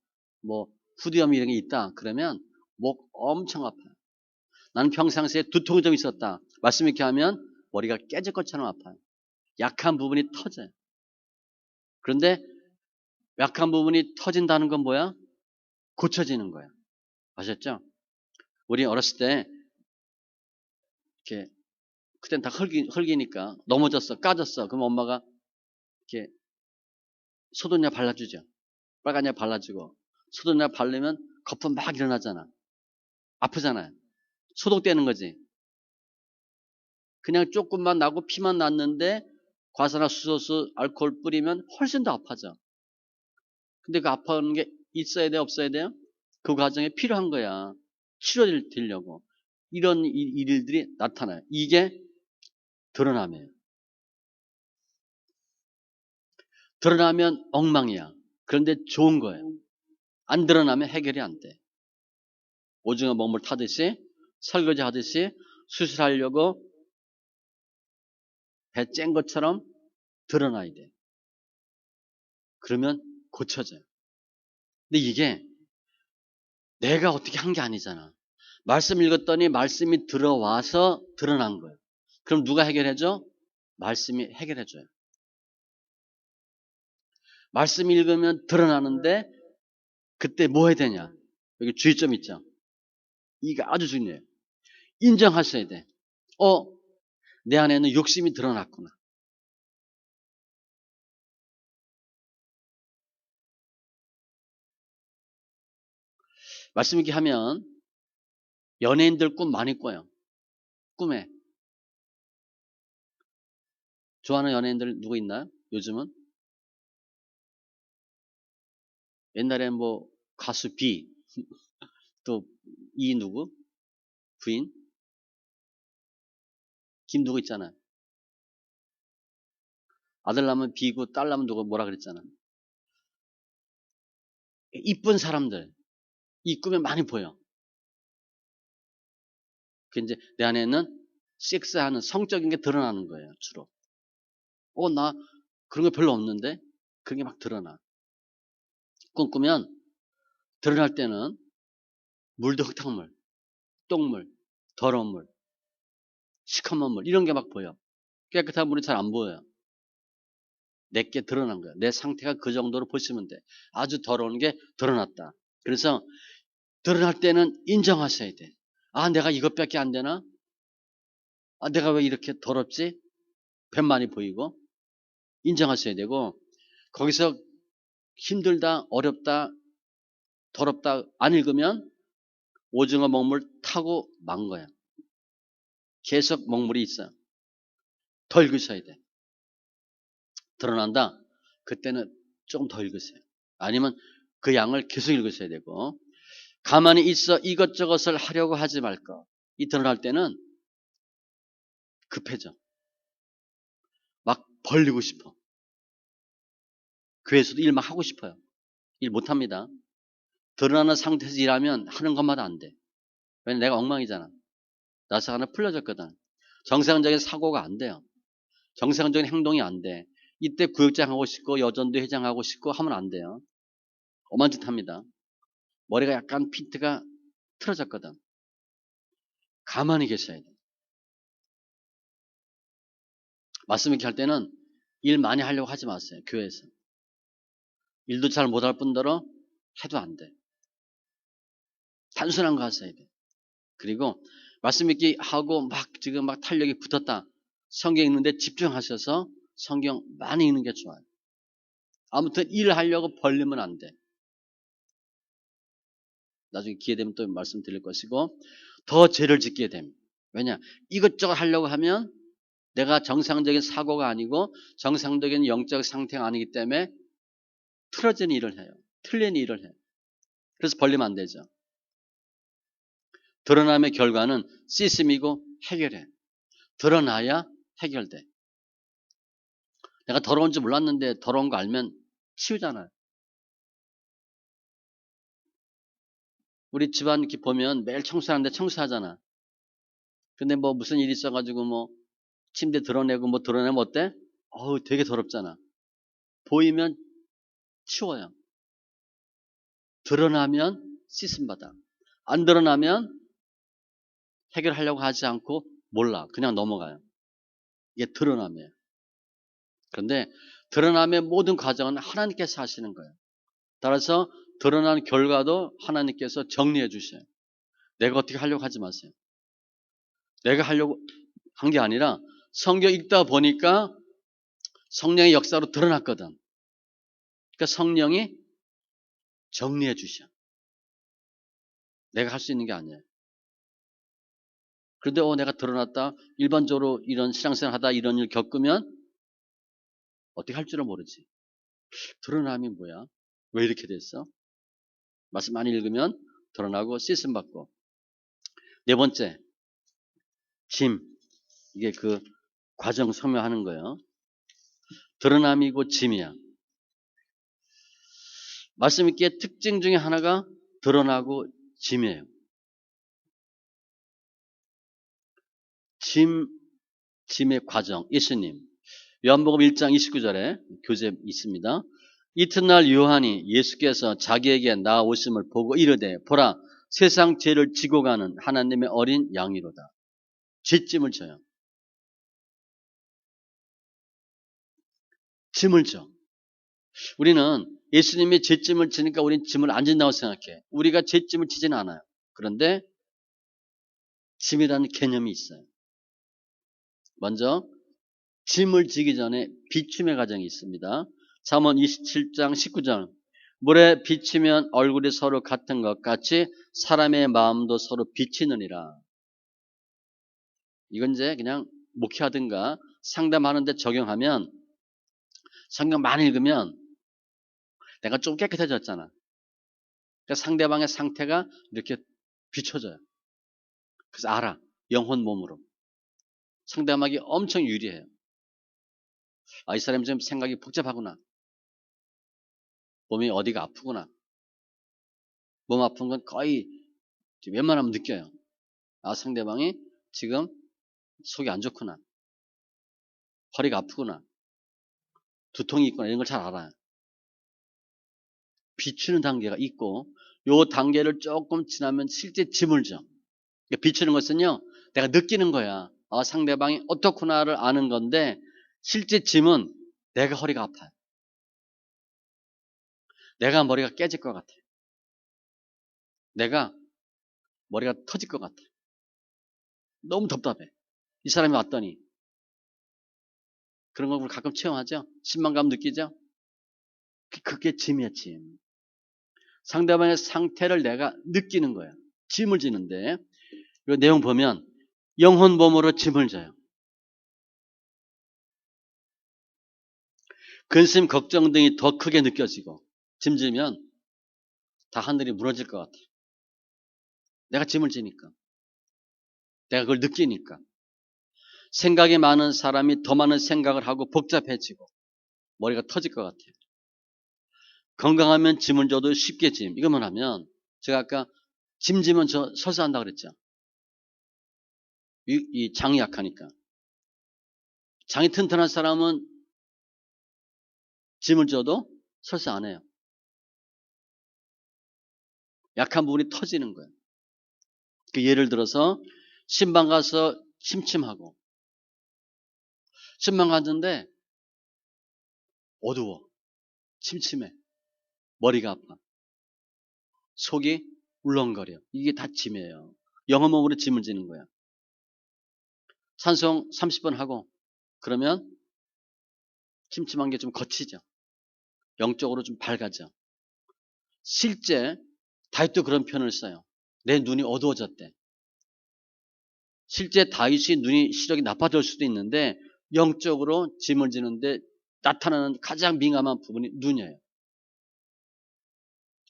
뭐 후두염 이런 게 있다. 그러면 목 엄청 아파요. 나는 평상시에 두통이 좀 있었다. 말씀 이렇게 하면 머리가 깨질 것처럼 아파요. 약한 부분이 터져요. 그런데 약한 부분이 터진다는 건 뭐야? 고쳐지는 거야. 아셨죠? 우리 어렸을 때 이렇게 그땐 다 흙이니까 넘어졌어, 까졌어. 그럼 엄마가 이렇게 소독약 발라주죠. 빨간 약 발라주고 소독약 바르면 거품 막 일어나잖아. 아프잖아요. 소독되는 거지. 그냥 조금만 나고 피만 났는데 과산화수소수 알코올 뿌리면 훨씬 더 아파져. 근데 그 아파하는 게 있어야 돼, 없어야 돼요? 그 과정에 필요한 거야. 치료되려고. 이런 일들이 나타나요. 이게 드러나면. 드러나면 엉망이야. 그런데 좋은 거예요. 안 드러나면 해결이 안 돼. 오징어 먹물 타듯이 설거지 하듯이 수술하려고 배 짠 것처럼 드러나야 돼. 그러면 고쳐져요. 근데 이게 내가 어떻게 한 게 아니잖아. 말씀 읽었더니 말씀이 들어와서 드러난 거예요. 그럼 누가 해결해줘? 말씀이 해결해줘요. 말씀 읽으면 드러나는데 그때 뭐 해야 되냐? 여기 주의점 있죠? 이게 아주 중요해요. 인정하셔야 돼. 내 안에는 욕심이 드러났구나. 말씀 읽기 하면 연예인들 꿈 많이 꿔요. 꿈에. 좋아하는 연예인들 누구 있나요? 요즘은? 옛날엔 뭐 가수 B, 또 이 누구? 부인? 김 누구 있잖아요. 아들 낳으면 B고 딸 낳으면 누구 뭐라 그랬잖아. 이쁜 사람들. 이 꿈에 많이 보여. 그 이제 내 안에는 섹스하는 성적인 게 드러나는 거예요, 주로. 나 그런 게 별로 없는데? 그런 게 막 드러나. 꿈꾸면 드러날 때는 물도 흙탕물, 똥물, 더러운 물, 시커먼 물 이런 게 막 보여. 깨끗한 물이 잘 안 보여요. 내게 드러난 거야. 내 상태가 그 정도로 보시면 돼. 아주 더러운 게 드러났다. 그래서 드러날 때는 인정하셔야 돼. 내가 이것밖에 안 되나? 내가 왜 이렇게 더럽지? 뱀만이 보이고 인정하셔야 되고 거기서 힘들다, 어렵다, 더럽다 안 읽으면 오징어 먹물 타고 만 거야. 계속 먹물이 있어요. 더 읽으셔야 돼. 드러난다? 그때는 좀 더 읽으세요. 아니면 그 양을 계속 읽으셔야 되고, 가만히 있어 이것저것을 하려고 하지 말까. 이 드러날 때는 급해져. 막 벌리고 싶어. 교회에서도 일 막 하고 싶어요. 일 못합니다. 드러나는 상태에서 일하면 하는 것마다 안 돼. 왜냐면 내가 엉망이잖아. 나서 하나 풀려졌거든. 정상적인 사고가 안 돼요. 정상적인 행동이 안 돼. 이때 구역장 하고 싶고 여전도 회장하고 싶고 하면 안 돼요. 오만 짓 합니다. 머리가 약간 피트가 틀어졌거든. 가만히 계셔야 돼. 말씀 이렇게 할 때는 일 많이 하려고 하지 마세요. 교회에서. 일도 잘 못할 뿐더러 해도 안 돼. 단순한 거 하셔야 돼. 그리고 말씀 읽기 하고 막 지금 막 탄력이 붙었다. 성경 읽는데 집중하셔서 성경 많이 읽는 게 좋아요. 아무튼 일하려고 벌리면 안 돼. 나중에 기회 되면 또 말씀드릴 것이고, 더 죄를 짓게 됩니다. 왜냐? 이것저것 하려고 하면 내가 정상적인 사고가 아니고 정상적인 영적 상태가 아니기 때문에 틀어진 일을 해요. 틀린 일을 해요. 그래서 벌리면 안 되죠. 드러남의 결과는 시스템이고 해결해. 드러나야 해결돼. 내가 더러운 줄 몰랐는데 더러운 거 알면 치우잖아요. 우리 집안 이렇게 보면 매일 청소하는데 청소하잖아. 근데 뭐 무슨 일이 있어가지고 뭐 침대 드러내고 뭐 드러내면 어때? 어우, 되게 더럽잖아. 보이면 치워요. 드러나면 씻음받아. 안 드러나면 해결하려고 하지 않고 몰라. 그냥 넘어가요. 이게 드러남이에요. 그런데 드러남의 모든 과정은 하나님께서 하시는 거예요. 따라서 드러난 결과도 하나님께서 정리해 주셔요. 내가 어떻게 하려고 하지 마세요. 내가 하려고 한 게 아니라 성경 읽다 보니까 성령의 역사로 드러났거든. 그러니까 성령이 정리해 주셔. 내가 할 수 있는 게 아니에요. 그런데 내가 드러났다. 일반적으로 이런 신앙생활 하다 이런 일 겪으면 어떻게 할 줄은 모르지. 드러남이 뭐야? 왜 이렇게 됐어? 말씀 많이 읽으면 드러나고 씻음 받고. 네 번째, 짐. 이게 그 과정 설명하는 거예요. 드러남이고 짐이야. 말씀 있기에 특징 중에 하나가 드러나고 짐이에요. 짐의 과정. 예수님. 요한복음 1장 29절에 교재 있습니다. 이튿날 요한이 예수께서 자기에게 나오심을 보고 이르되 보라 세상 죄를 지고 가는 하나님의 어린 양이로다. 죄짐을 져요. 짐을 져. 우리는 예수님이 죄짐을 지니까 우리는 짐을 안 진다고 생각해. 우리가 죄짐을 지지는 않아요. 그런데 짐이라는 개념이 있어요. 먼저 짐을 지기 전에 비춤의 과정이 있습니다. 잠언 27장 19절 물에 비치면 얼굴이 서로 같은 것 같이 사람의 마음도 서로 비치느니라. 이건 이제 그냥 목회하든가 상담하는데 적용하면 성경 많이 읽으면 내가 좀 깨끗해졌잖아. 그러니까 상대방의 상태가 이렇게 비춰져요. 그래서 알아. 영혼 몸으로. 상대방이 엄청 유리해요. 이 사람이 좀 생각이 복잡하구나. 몸이 어디가 아프구나. 몸 아픈 건 거의 웬만하면 느껴요. 상대방이 지금 속이 안 좋구나. 허리가 아프구나. 두통이 있구나. 이런 걸 잘 알아요. 비추는 단계가 있고 요 단계를 조금 지나면 실제 짐을 져. 그러니까 비추는 것은요. 내가 느끼는 거야. 상대방이 어떻구나를 아는 건데 실제 짐은 내가 허리가 아파요. 내가 머리가 깨질 것 같아. 내가 머리가 터질 것 같아. 너무 답답해. 이 사람이 왔더니 그런 걸 가끔 체험하죠. 신망감 느끼죠. 그게 짐이야, 짐. 상대방의 상태를 내가 느끼는 거야. 짐을 지는데 이 내용 보면 영혼보험으로 짐을 져요. 근심, 걱정 등이 더 크게 느껴지고 짐 지면 다 하늘이 무너질 것 같아요. 내가 짐을 지니까. 내가 그걸 느끼니까. 생각이 많은 사람이 더 많은 생각을 하고 복잡해지고 머리가 터질 것 같아요. 건강하면 짐을 져도 쉽게 짐. 이것만 하면 제가 아까 짐 지면 저 설사한다 그랬죠. 이 장이 약하니까. 장이 튼튼한 사람은 짐을 져도 설사 안 해요. 약한 부분이 터지는 거예요. 그 예를 들어서 신방 가서 침침하고 신방 갔는데 어두워. 침침해. 머리가 아파. 속이 울렁거려. 이게 다 짐이에요. 영어 몸으로 짐을 지는 거야. 산송 30번 하고 그러면 침침한 게 좀 거치죠. 영적으로 좀 밝아져. 실제 다윗도 그런 표현을 써요. 내 눈이 어두워졌대. 실제 다윗이 눈이 시력이 나빠질 수도 있는데 영적으로 짐을 지는데 나타나는 가장 민감한 부분이 눈이에요.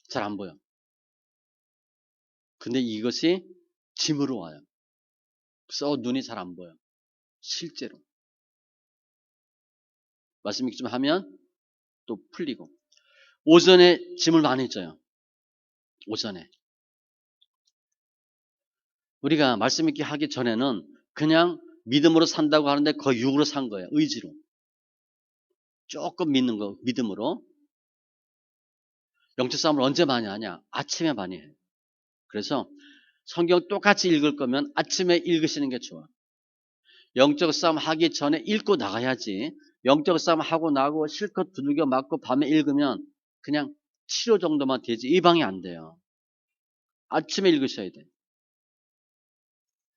잘 안 보여. 근데 이것이 짐으로 와요. 그래서 눈이 잘 안 보여. 실제로. 말씀 읽기 좀 하면 또 풀리고. 오전에 짐을 많이 져요. 오전에. 우리가 말씀 읽기 하기 전에는 그냥 믿음으로 산다고 하는데 거의 육으로 산 거예요. 의지로. 조금 믿는 거, 믿음으로. 영적 싸움을 언제 많이 하냐? 아침에 많이 해요. 그래서 성경 똑같이 읽을 거면 아침에 읽으시는 게 좋아. 영적 싸움 하기 전에 읽고 나가야지. 영적 싸움 하고 나고 실컷 두들겨 맞고 밤에 읽으면 그냥 치료 정도만 되지 예방이 안 돼요. 아침에 읽으셔야 돼.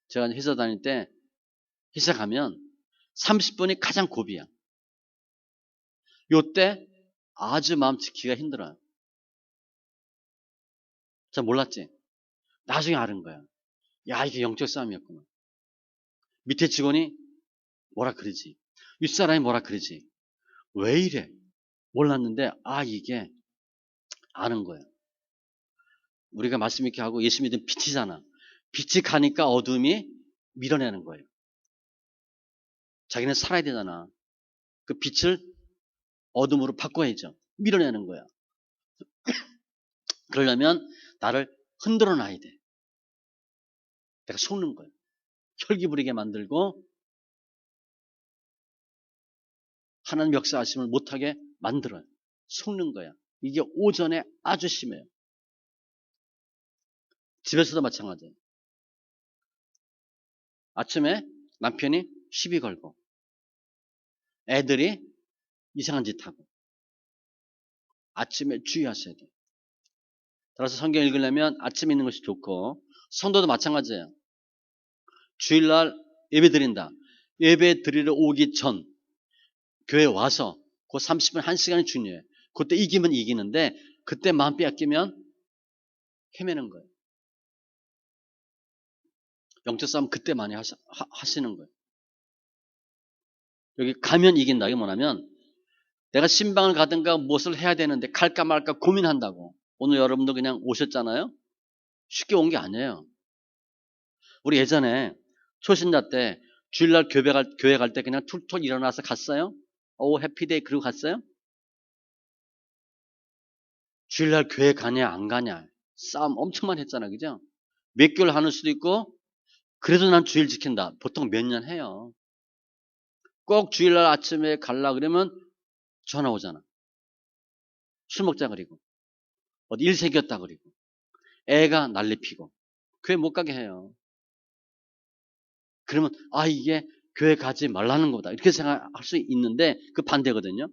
제가 회사 다닐 때 회사 가면 30분이 가장 고비야. 요때 아주 마음 지키기가 힘들어요. 잘 몰랐지? 나중에 아는 거야. 야, 이게 영적 싸움이었구나. 밑에 직원이 뭐라 그러지? 윗사람이 뭐라 그러지? 왜 이래? 몰랐는데 이게 아는 거예요. 우리가 말씀 있게 하고 예수 믿으면 빛이잖아. 빛이 가니까 어둠이 밀어내는 거예요. 자기는 살아야 되잖아. 그 빛을 어둠으로 바꿔야죠. 밀어내는 거야. 그러려면 나를 흔들어 놔야 돼. 내가 속는 거예요. 혈기 부리게 만들고 하나님 역사하심을 못하게 만들어요. 속는 거야. 이게 오전에 아주 심해요. 집에서도 마찬가지예요. 아침에 남편이 시비 걸고 애들이 이상한 짓 하고 아침에 주의하셔야 돼요. 따라서 성경 읽으려면 아침에 있는 것이 좋고 성도도 마찬가지예요. 주일날 예배 드린다. 예배 드리러 오기 전 교회 와서 그 30분 1시간이 중요해요. 그때 이기면 이기는데 그때 마음 빼앗기면 헤매는 거예요. 영적 싸움 그때 많이 하시는 거예요. 여기 가면 이긴다. 이게 뭐냐면 내가 신방을 가든가 무엇을 해야 되는데 갈까 말까 고민한다고. 오늘 여러분도 그냥 오셨잖아요. 쉽게 온 게 아니에요. 우리 예전에 초신자 때 주일날 교회 갈 때 그냥 툭툭 일어나서 갔어요? 오 해피데이 그러고 갔어요? 주일날 교회 가냐 안 가냐 싸움 엄청 많이 했잖아. 그죠? 몇 개월 하는 수도 있고 그래도 난 주일 지킨다. 보통 몇 년 해요. 꼭 주일날 아침에 갈라 그러면 전화 오잖아. 술 먹자 그리고 어디 일 생겼다 그리고 애가 난리 피고 교회 못 가게 해요. 그러면 이게 교회 가지 말라는 거다 이렇게 생각할 수 있는데 그 반대거든요.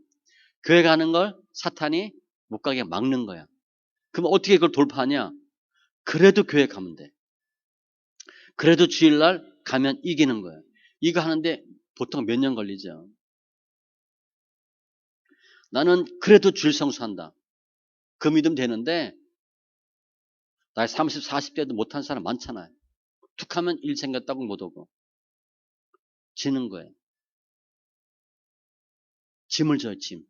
교회 가는 걸 사탄이 못 가게 막는 거야. 그럼 어떻게 그걸 돌파하냐? 그래도 교회 가면 돼. 그래도 주일날 가면 이기는 거예요. 이거 하는데 보통 몇 년 걸리죠. 나는 그래도 주일 성수한다. 그 믿음 되는데 나이 30, 40대도 못한 사람 많잖아요. 툭 하면 일 생겼다고 못 오고. 지는 거예요. 짐을 져요, 짐.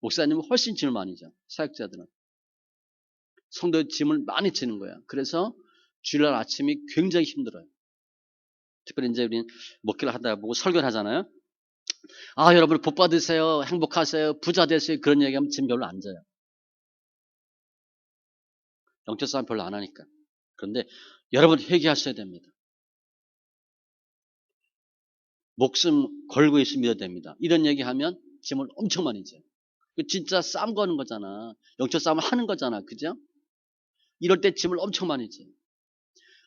목사님은 훨씬 짐을 많이 져. 사역자들은. 성도의 짐을 많이 지는 거야. 그래서 주일날 아침이 굉장히 힘들어요. 특별히 이제 우리는 목회를 하다 보고 설교를 하잖아요. 아, 여러분 복 받으세요. 행복하세요. 부자 되세요. 그런 얘기하면 짐 별로 안 져요. 영적 싸움 별로 안 하니까. 그런데 여러분 회개하셔야 됩니다. 목숨 걸고 있으면 믿어야 됩니다. 이런 얘기하면 짐을 엄청 많이 져요. 진짜 싸움 거는 거잖아. 영적 싸움을 하는 거잖아. 그죠? 이럴 때 짐을 엄청 많이 져요.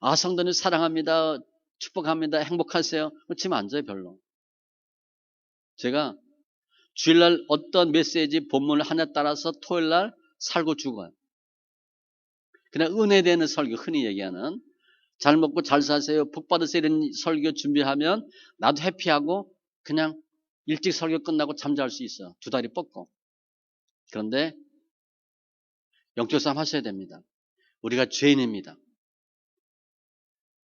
아, 성도님 사랑합니다. 축복합니다. 행복하세요. 짐 안 져요, 별로. 제가 주일날 어떤 메시지 본문을 하나에 따라서 토요일날 살고 죽어요. 그냥 은혜되는 설교, 흔히 얘기하는 잘 먹고 잘 사세요, 복 받으세요 이런 설교 준비하면 나도 해피하고 그냥 일찍 설교 끝나고 잠잘 수 있어. 두 다리 뻗고. 그런데 영적 싸움 하셔야 됩니다. 우리가 죄인입니다.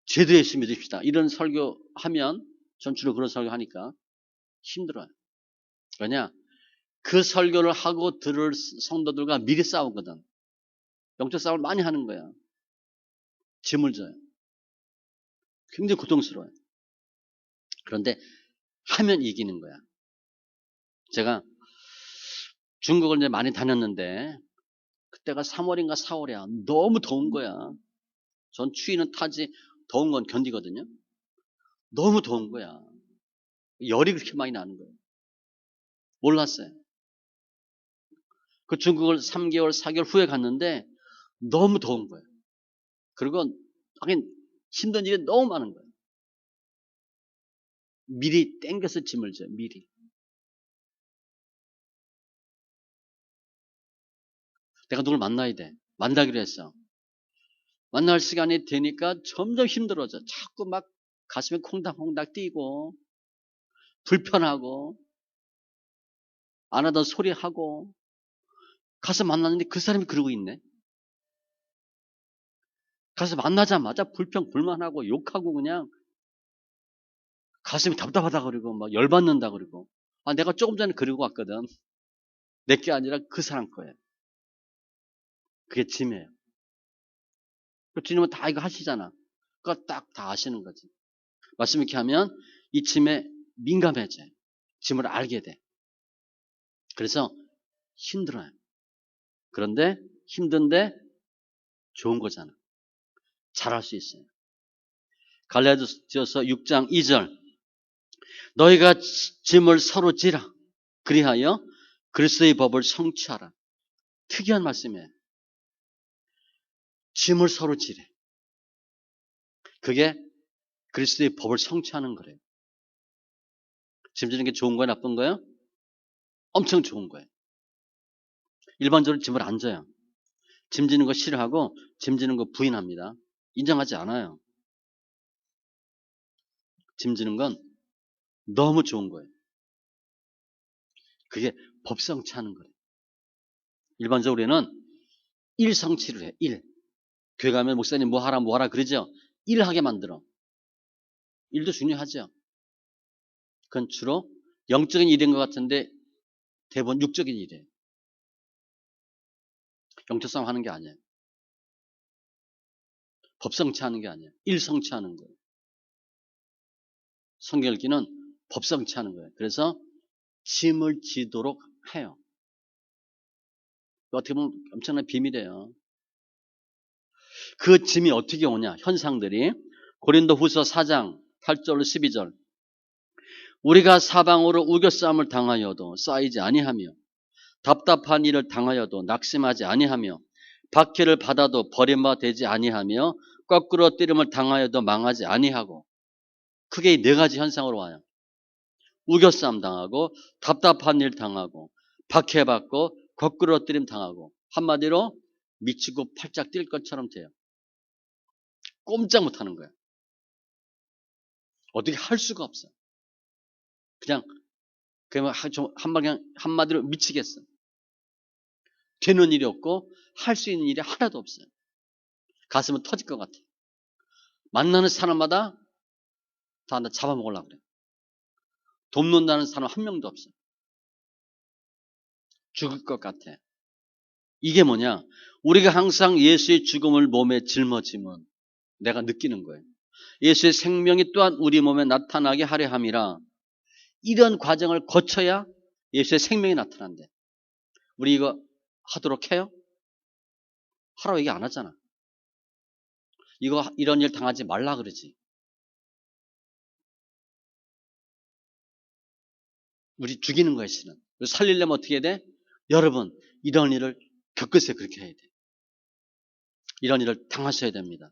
죄도 예수 믿읍시다. 이런 설교하면 전 주로 그런 설교하니까 힘들어요. 왜냐? 그 설교를 하고 들을 성도들과 미리 싸우거든. 영적 싸움을 많이 하는 거야. 짐을 져요. 굉장히 고통스러워요. 그런데 하면 이기는 거야. 제가 중국을 이제 많이 다녔는데 그때가 3월인가 4월이야. 너무 더운 거야. 전 추위는 타지 더운 건 견디거든요. 너무 더운 거야. 열이 그렇게 많이 나는 거예요. 몰랐어요. 그 중국을 3개월, 4개월 후에 갔는데 너무 더운 거예요. 그리고 하긴 힘든 일이 너무 많은 거예요. 미리 땡겨서 짐을 져요. 미리. 내가 누굴 만나야 돼. 만나기로 했어. 만날 시간이 되니까 점점 힘들어져. 자꾸 막 가슴에 콩닥콩닥 뛰고 불편하고 안 하던 소리 하고 가서 만났는데 그 사람이 그러고 있네. 가서 만나자마자 불평불만하고 욕하고 그냥 가슴이 답답하다 그러고 막 열받는다 그러고. 아, 내가 조금 전에 그러고 왔거든. 내 게 아니라 그 사람 거예요. 그게 짐이에요. 그 주님은 다 이거 하시잖아. 그거 딱 다 아시는 거지. 말씀 이렇게 하면 이 짐에 민감해져요. 짐을 알게 돼. 그래서 힘들어요. 그런데 힘든데 좋은 거잖아. 잘할 수 있어요. 갈라디아서 6장 2절 너희가 짐을 서로 지라 그리하여 그리스도의 법을 성취하라. 특이한 말씀이에요. 짐을 서로 지래. 그게 그리스도의 법을 성취하는 거래요. 짐 지는 게 좋은 거예요? 나쁜 거예요? 엄청 좋은 거예요. 일반적으로 짐을 안 져요. 짐 지는 거 싫어하고 짐 지는 거 부인합니다. 인정하지 않아요. 짐 지는 건 너무 좋은 거예요. 그게 법 성취하는 거예요. 일반적으로 우리는 일 성취를 해. 일. 교회 가면 목사님 뭐 하라 그러죠. 일하게 만들어. 일도 중요하죠. 그건 주로 영적인 일인 것 같은데 대부분 육적인 일이에요. 영적 싸움 하는 게 아니에요. 법 성취하는 게 아니에요. 일 성취하는 거예요. 성경 읽기는 법 성취하는 거예요. 그래서 짐을 지도록 해요. 어떻게 보면 엄청난 비밀이에요. 그 짐이 어떻게 오냐? 현상들이 고린도후서 4장 8절 12절 우리가 사방으로 우겨싸움을 당하여도 쌓이지 아니하며 답답한 일을 당하여도 낙심하지 아니하며 박해를 받아도 버림받아 되지 아니하며 거꾸로 뜨림을 당하여도 망하지 아니하고 크게 이 네 가지 현상으로 와요. 우겨싸움 당하고 답답한 일 당하고 박해받고 거꾸로 뜨림 당하고 한마디로 미치고 팔짝 뛸 것처럼 돼요. 꼼짝 못하는 거예요. 어떻게 할 수가 없어. 그냥 한마디로 미치겠어. 되는 일이 없고 할 수 있는 일이 하나도 없어요. 가슴은 터질 것 같아. 만나는 사람마다 다 나 잡아먹으려고 그래. 돕는다는 사람 한 명도 없어. 죽을 것 같아. 이게 뭐냐? 우리가 항상 예수의 죽음을 몸에 짊어지면 내가 느끼는 거예요. 예수의 생명이 또한 우리 몸에 나타나게 하려 함이라. 이런 과정을 거쳐야 예수의 생명이 나타난대. 우리 이거 하도록 해요? 하라고 얘기 안 하잖아. 이런 일 당하지 말라 그러지. 우리 죽이는 거야, 신은. 살리려면 어떻게 해야 돼? 여러분, 이런 일을 겪으세요. 그렇게 해야 돼. 이런 일을 당하셔야 됩니다.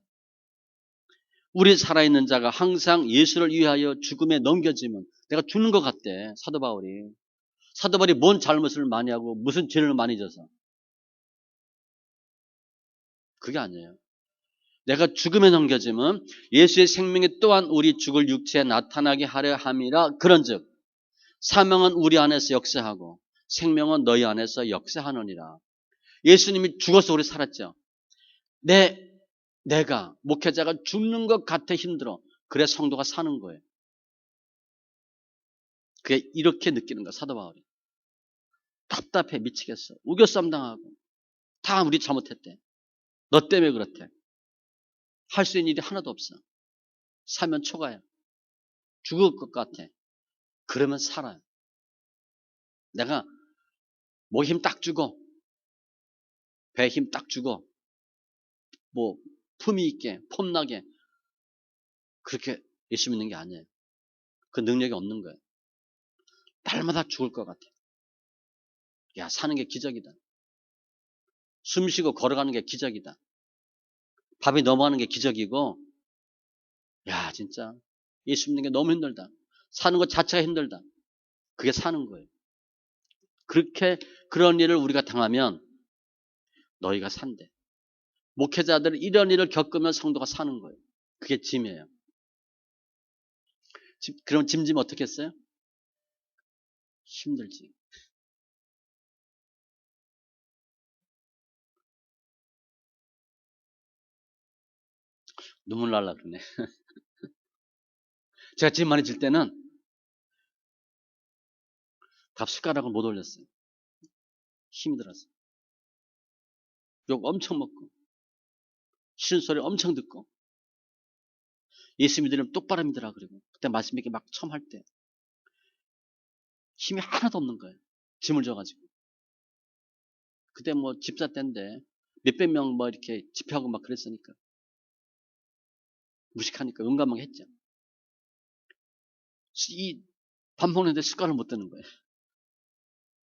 우리 살아있는 자가 항상 예수를 위하여 죽음에 넘겨지면 내가 죽는 것 같대, 사도 바울이. 사도 바울이 뭔 잘못을 많이 하고 무슨 죄를 많이 져서. 그게 아니에요. 내가 죽음에 넘겨지면 예수의 생명이 또한 우리 죽을 육체에 나타나게 하려 함이라. 그런즉 사명은 우리 안에서 역사하고 생명은 너희 안에서 역사하느니라. 예수님이 죽어서 우리 살았죠. 내가 목회자가 죽는 것 같아 힘들어. 그래 성도가 사는 거예요. 그게 이렇게 느끼는 거야, 사도 바울이. 답답해 미치겠어. 우겨싸움 당하고. 다 우리 잘못했대. 너 때문에 그렇대. 할 수 있는 일이 하나도 없어. 사면 초과야. 죽을 것 같아. 그러면 살아요. 내가 목 힘 딱 주고 배 힘 딱 주고 뭐 품위 있게 폼나게 그렇게 예수 믿는 게 아니에요. 그 능력이 없는 거예요. 날마다 죽을 것 같아. 야, 사는 게 기적이다. 숨 쉬고 걸어가는 게 기적이다. 밥이 넘어가는 게 기적이고, 야, 진짜 예수 믿는 게 너무 힘들다. 사는 것 자체가 힘들다. 그게 사는 거예요. 그렇게 그런 일을 우리가 당하면 너희가 산대. 목회자들은 이런 일을 겪으면 성도가 사는 거예요. 그게 짐이에요. 그럼 짐지면 어떻게 했어요? 힘들지. 눈물 날라 그러네. 제가 짐 많이 질 때는 밥 숟가락을 못 올렸어요. 힘이 들어서. 욕 엄청 먹고, 싫은 소리 엄청 듣고, 예수 믿으려면 똑바로 믿으라 그러고, 그때 말씀 믿기 막 처음 할 때, 힘이 하나도 없는 거예요. 짐을 져가지고. 그때 뭐 집사 때인데, 몇백 명 뭐 이렇게 집회하고 막 그랬으니까. 무식하니까 용감하게 했죠. 이 밥 먹는데 숟가락을 못 드는 거예요.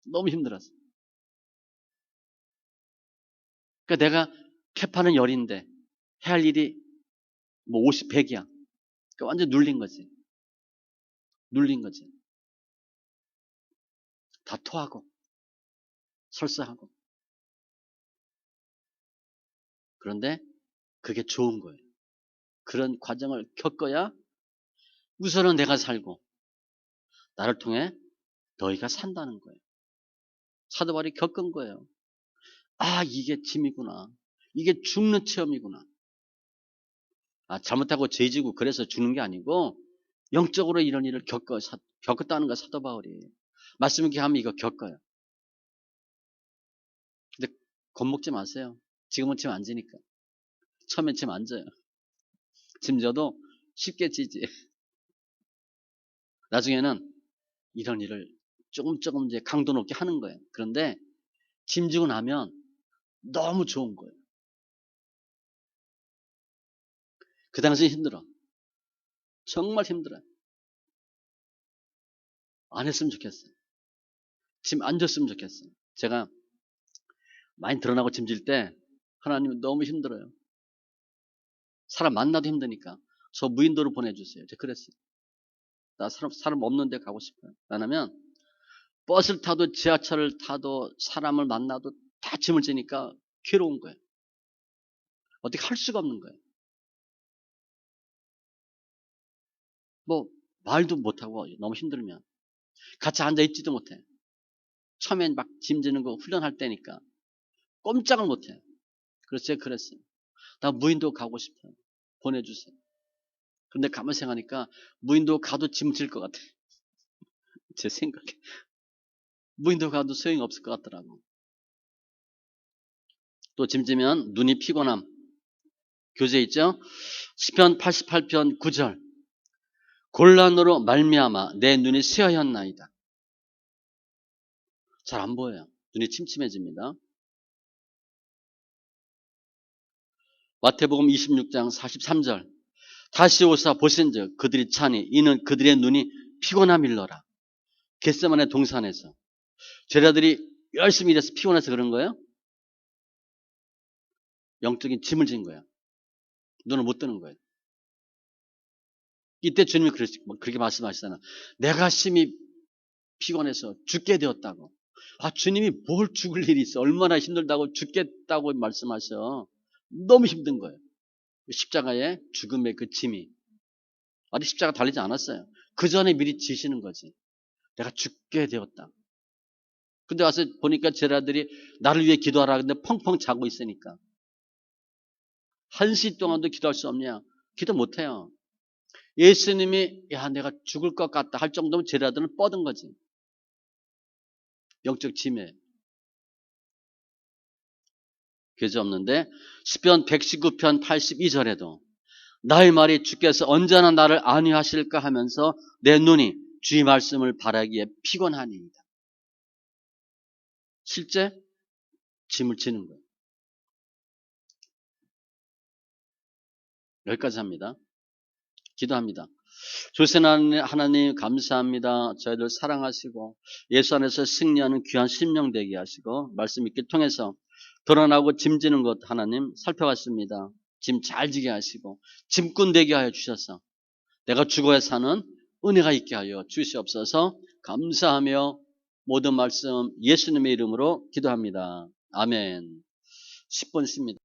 너무 힘들어서. 그러니까 내가 캡하는 열인데, 해야 할 일이 뭐 50, 100이야. 그러니까 완전 눌린 거지. 눌린 거지. 다 토하고, 설사하고. 그런데 그게 좋은 거예요. 그런 과정을 겪어야 우선은 내가 살고 나를 통해 너희가 산다는 거예요. 사도 바울이 겪은 거예요. 아, 이게 짐이구나. 이게 죽는 체험이구나. 아, 잘못하고 죄지고 그래서 죽는 게 아니고 영적으로 이런 일을 겪었다는 거 사도 바울이. 말씀 이렇게 하면 이거 겪어요. 근데 겁먹지 마세요. 지금은 짐 안 지니까. 처음엔 짐 안 져요. 짐 져도 쉽게 지지. 나중에는 이런 일을 조금 이제 강도 높게 하는 거예요. 그런데 짐지고 나면 너무 좋은 거예요. 그 당시 힘들어. 정말 힘들어요. 안 했으면 좋겠어요. 짐 안 졌으면 좋겠어요. 제가 많이 드러나고 짐질 때 하나님은 너무 힘들어요. 사람 만나도 힘드니까 저 무인도로 보내주세요. 제가 그랬어요. 나 사람 없는 데 가고 싶어요. 왜냐하면 버스를 타도 지하철을 타도 사람을 만나도 다 짐을 지니까 괴로운 거예요. 어떻게 할 수가 없는 거예요. 뭐 말도 못하고 너무 힘들면 같이 앉아있지도 못해. 처음엔 막 짐지는 거 훈련할 때니까 꼼짝을 못해. 그래서 제가 그랬어요. 나 무인도 가고 싶어요. 보내주세요. 근데 가만 생각하니까 무인도 가도 짐 질 것 같아. 제 생각에. 무인도 가도 소용이 없을 것 같더라고. 또 짐 지면 눈이 피곤함. 교재 있죠? 시편 88편 9절. 곤란으로 말미암아 내 눈이 쇠하였나이다. 잘 안 보여요. 눈이 침침해집니다. 마태복음 26장 43절. 다시 오사 보신즉 그들이 차니 이는 그들의 눈이 피곤함일러라. 겟세마네 동산에서 제자들이 열심히 일해서 피곤해서 그런 거예요? 영적인 짐을 진 거야. 눈을 못 뜨는 거예요. 이때 주님이 그렇게 말씀하시잖아. 내가 심히 피곤해서 죽게 되었다고. 아, 주님이 뭘 죽을 일이 있어. 얼마나 힘들다고 죽겠다고 말씀하셔. 너무 힘든 거예요. 십자가의 죽음의 그 짐이. 아직 십자가 달리지 않았어요. 그 전에 미리 지시는 거지. 내가 죽게 되었다. 근데 와서 보니까 제자들이 나를 위해 기도하라. 근데 펑펑 자고 있으니까. 1시 동안도 기도할 수 없냐? 기도 못해요. 예수님이 야 내가 죽을 것 같다 할 정도면 제자들은 뻗은 거지. 영적 짐에. 교재 없는데 시편 119편 82절에도 나의 말이 주께서 언제나 나를 안위하실까 하면서 내 눈이 주의 말씀을 바라기에 피곤하니이다. 실제 짐을 지는 거예요. 여기까지 합니다. 기도합니다. 조세는 하나님 감사합니다. 저희들 사랑하시고 예수 안에서 승리하는 귀한 심령 되게 하시고 말씀 있게 통해서 드러나고 짐지는 것 하나님 살펴봤습니다. 짐 잘 지게 하시고 짐꾼 되게 하여 주셔서 내가 죽어야 사는 은혜가 있게 하여 주시옵소서. 감사하며 모든 말씀 예수님의 이름으로 기도합니다. 아멘. 10분 쉽니다.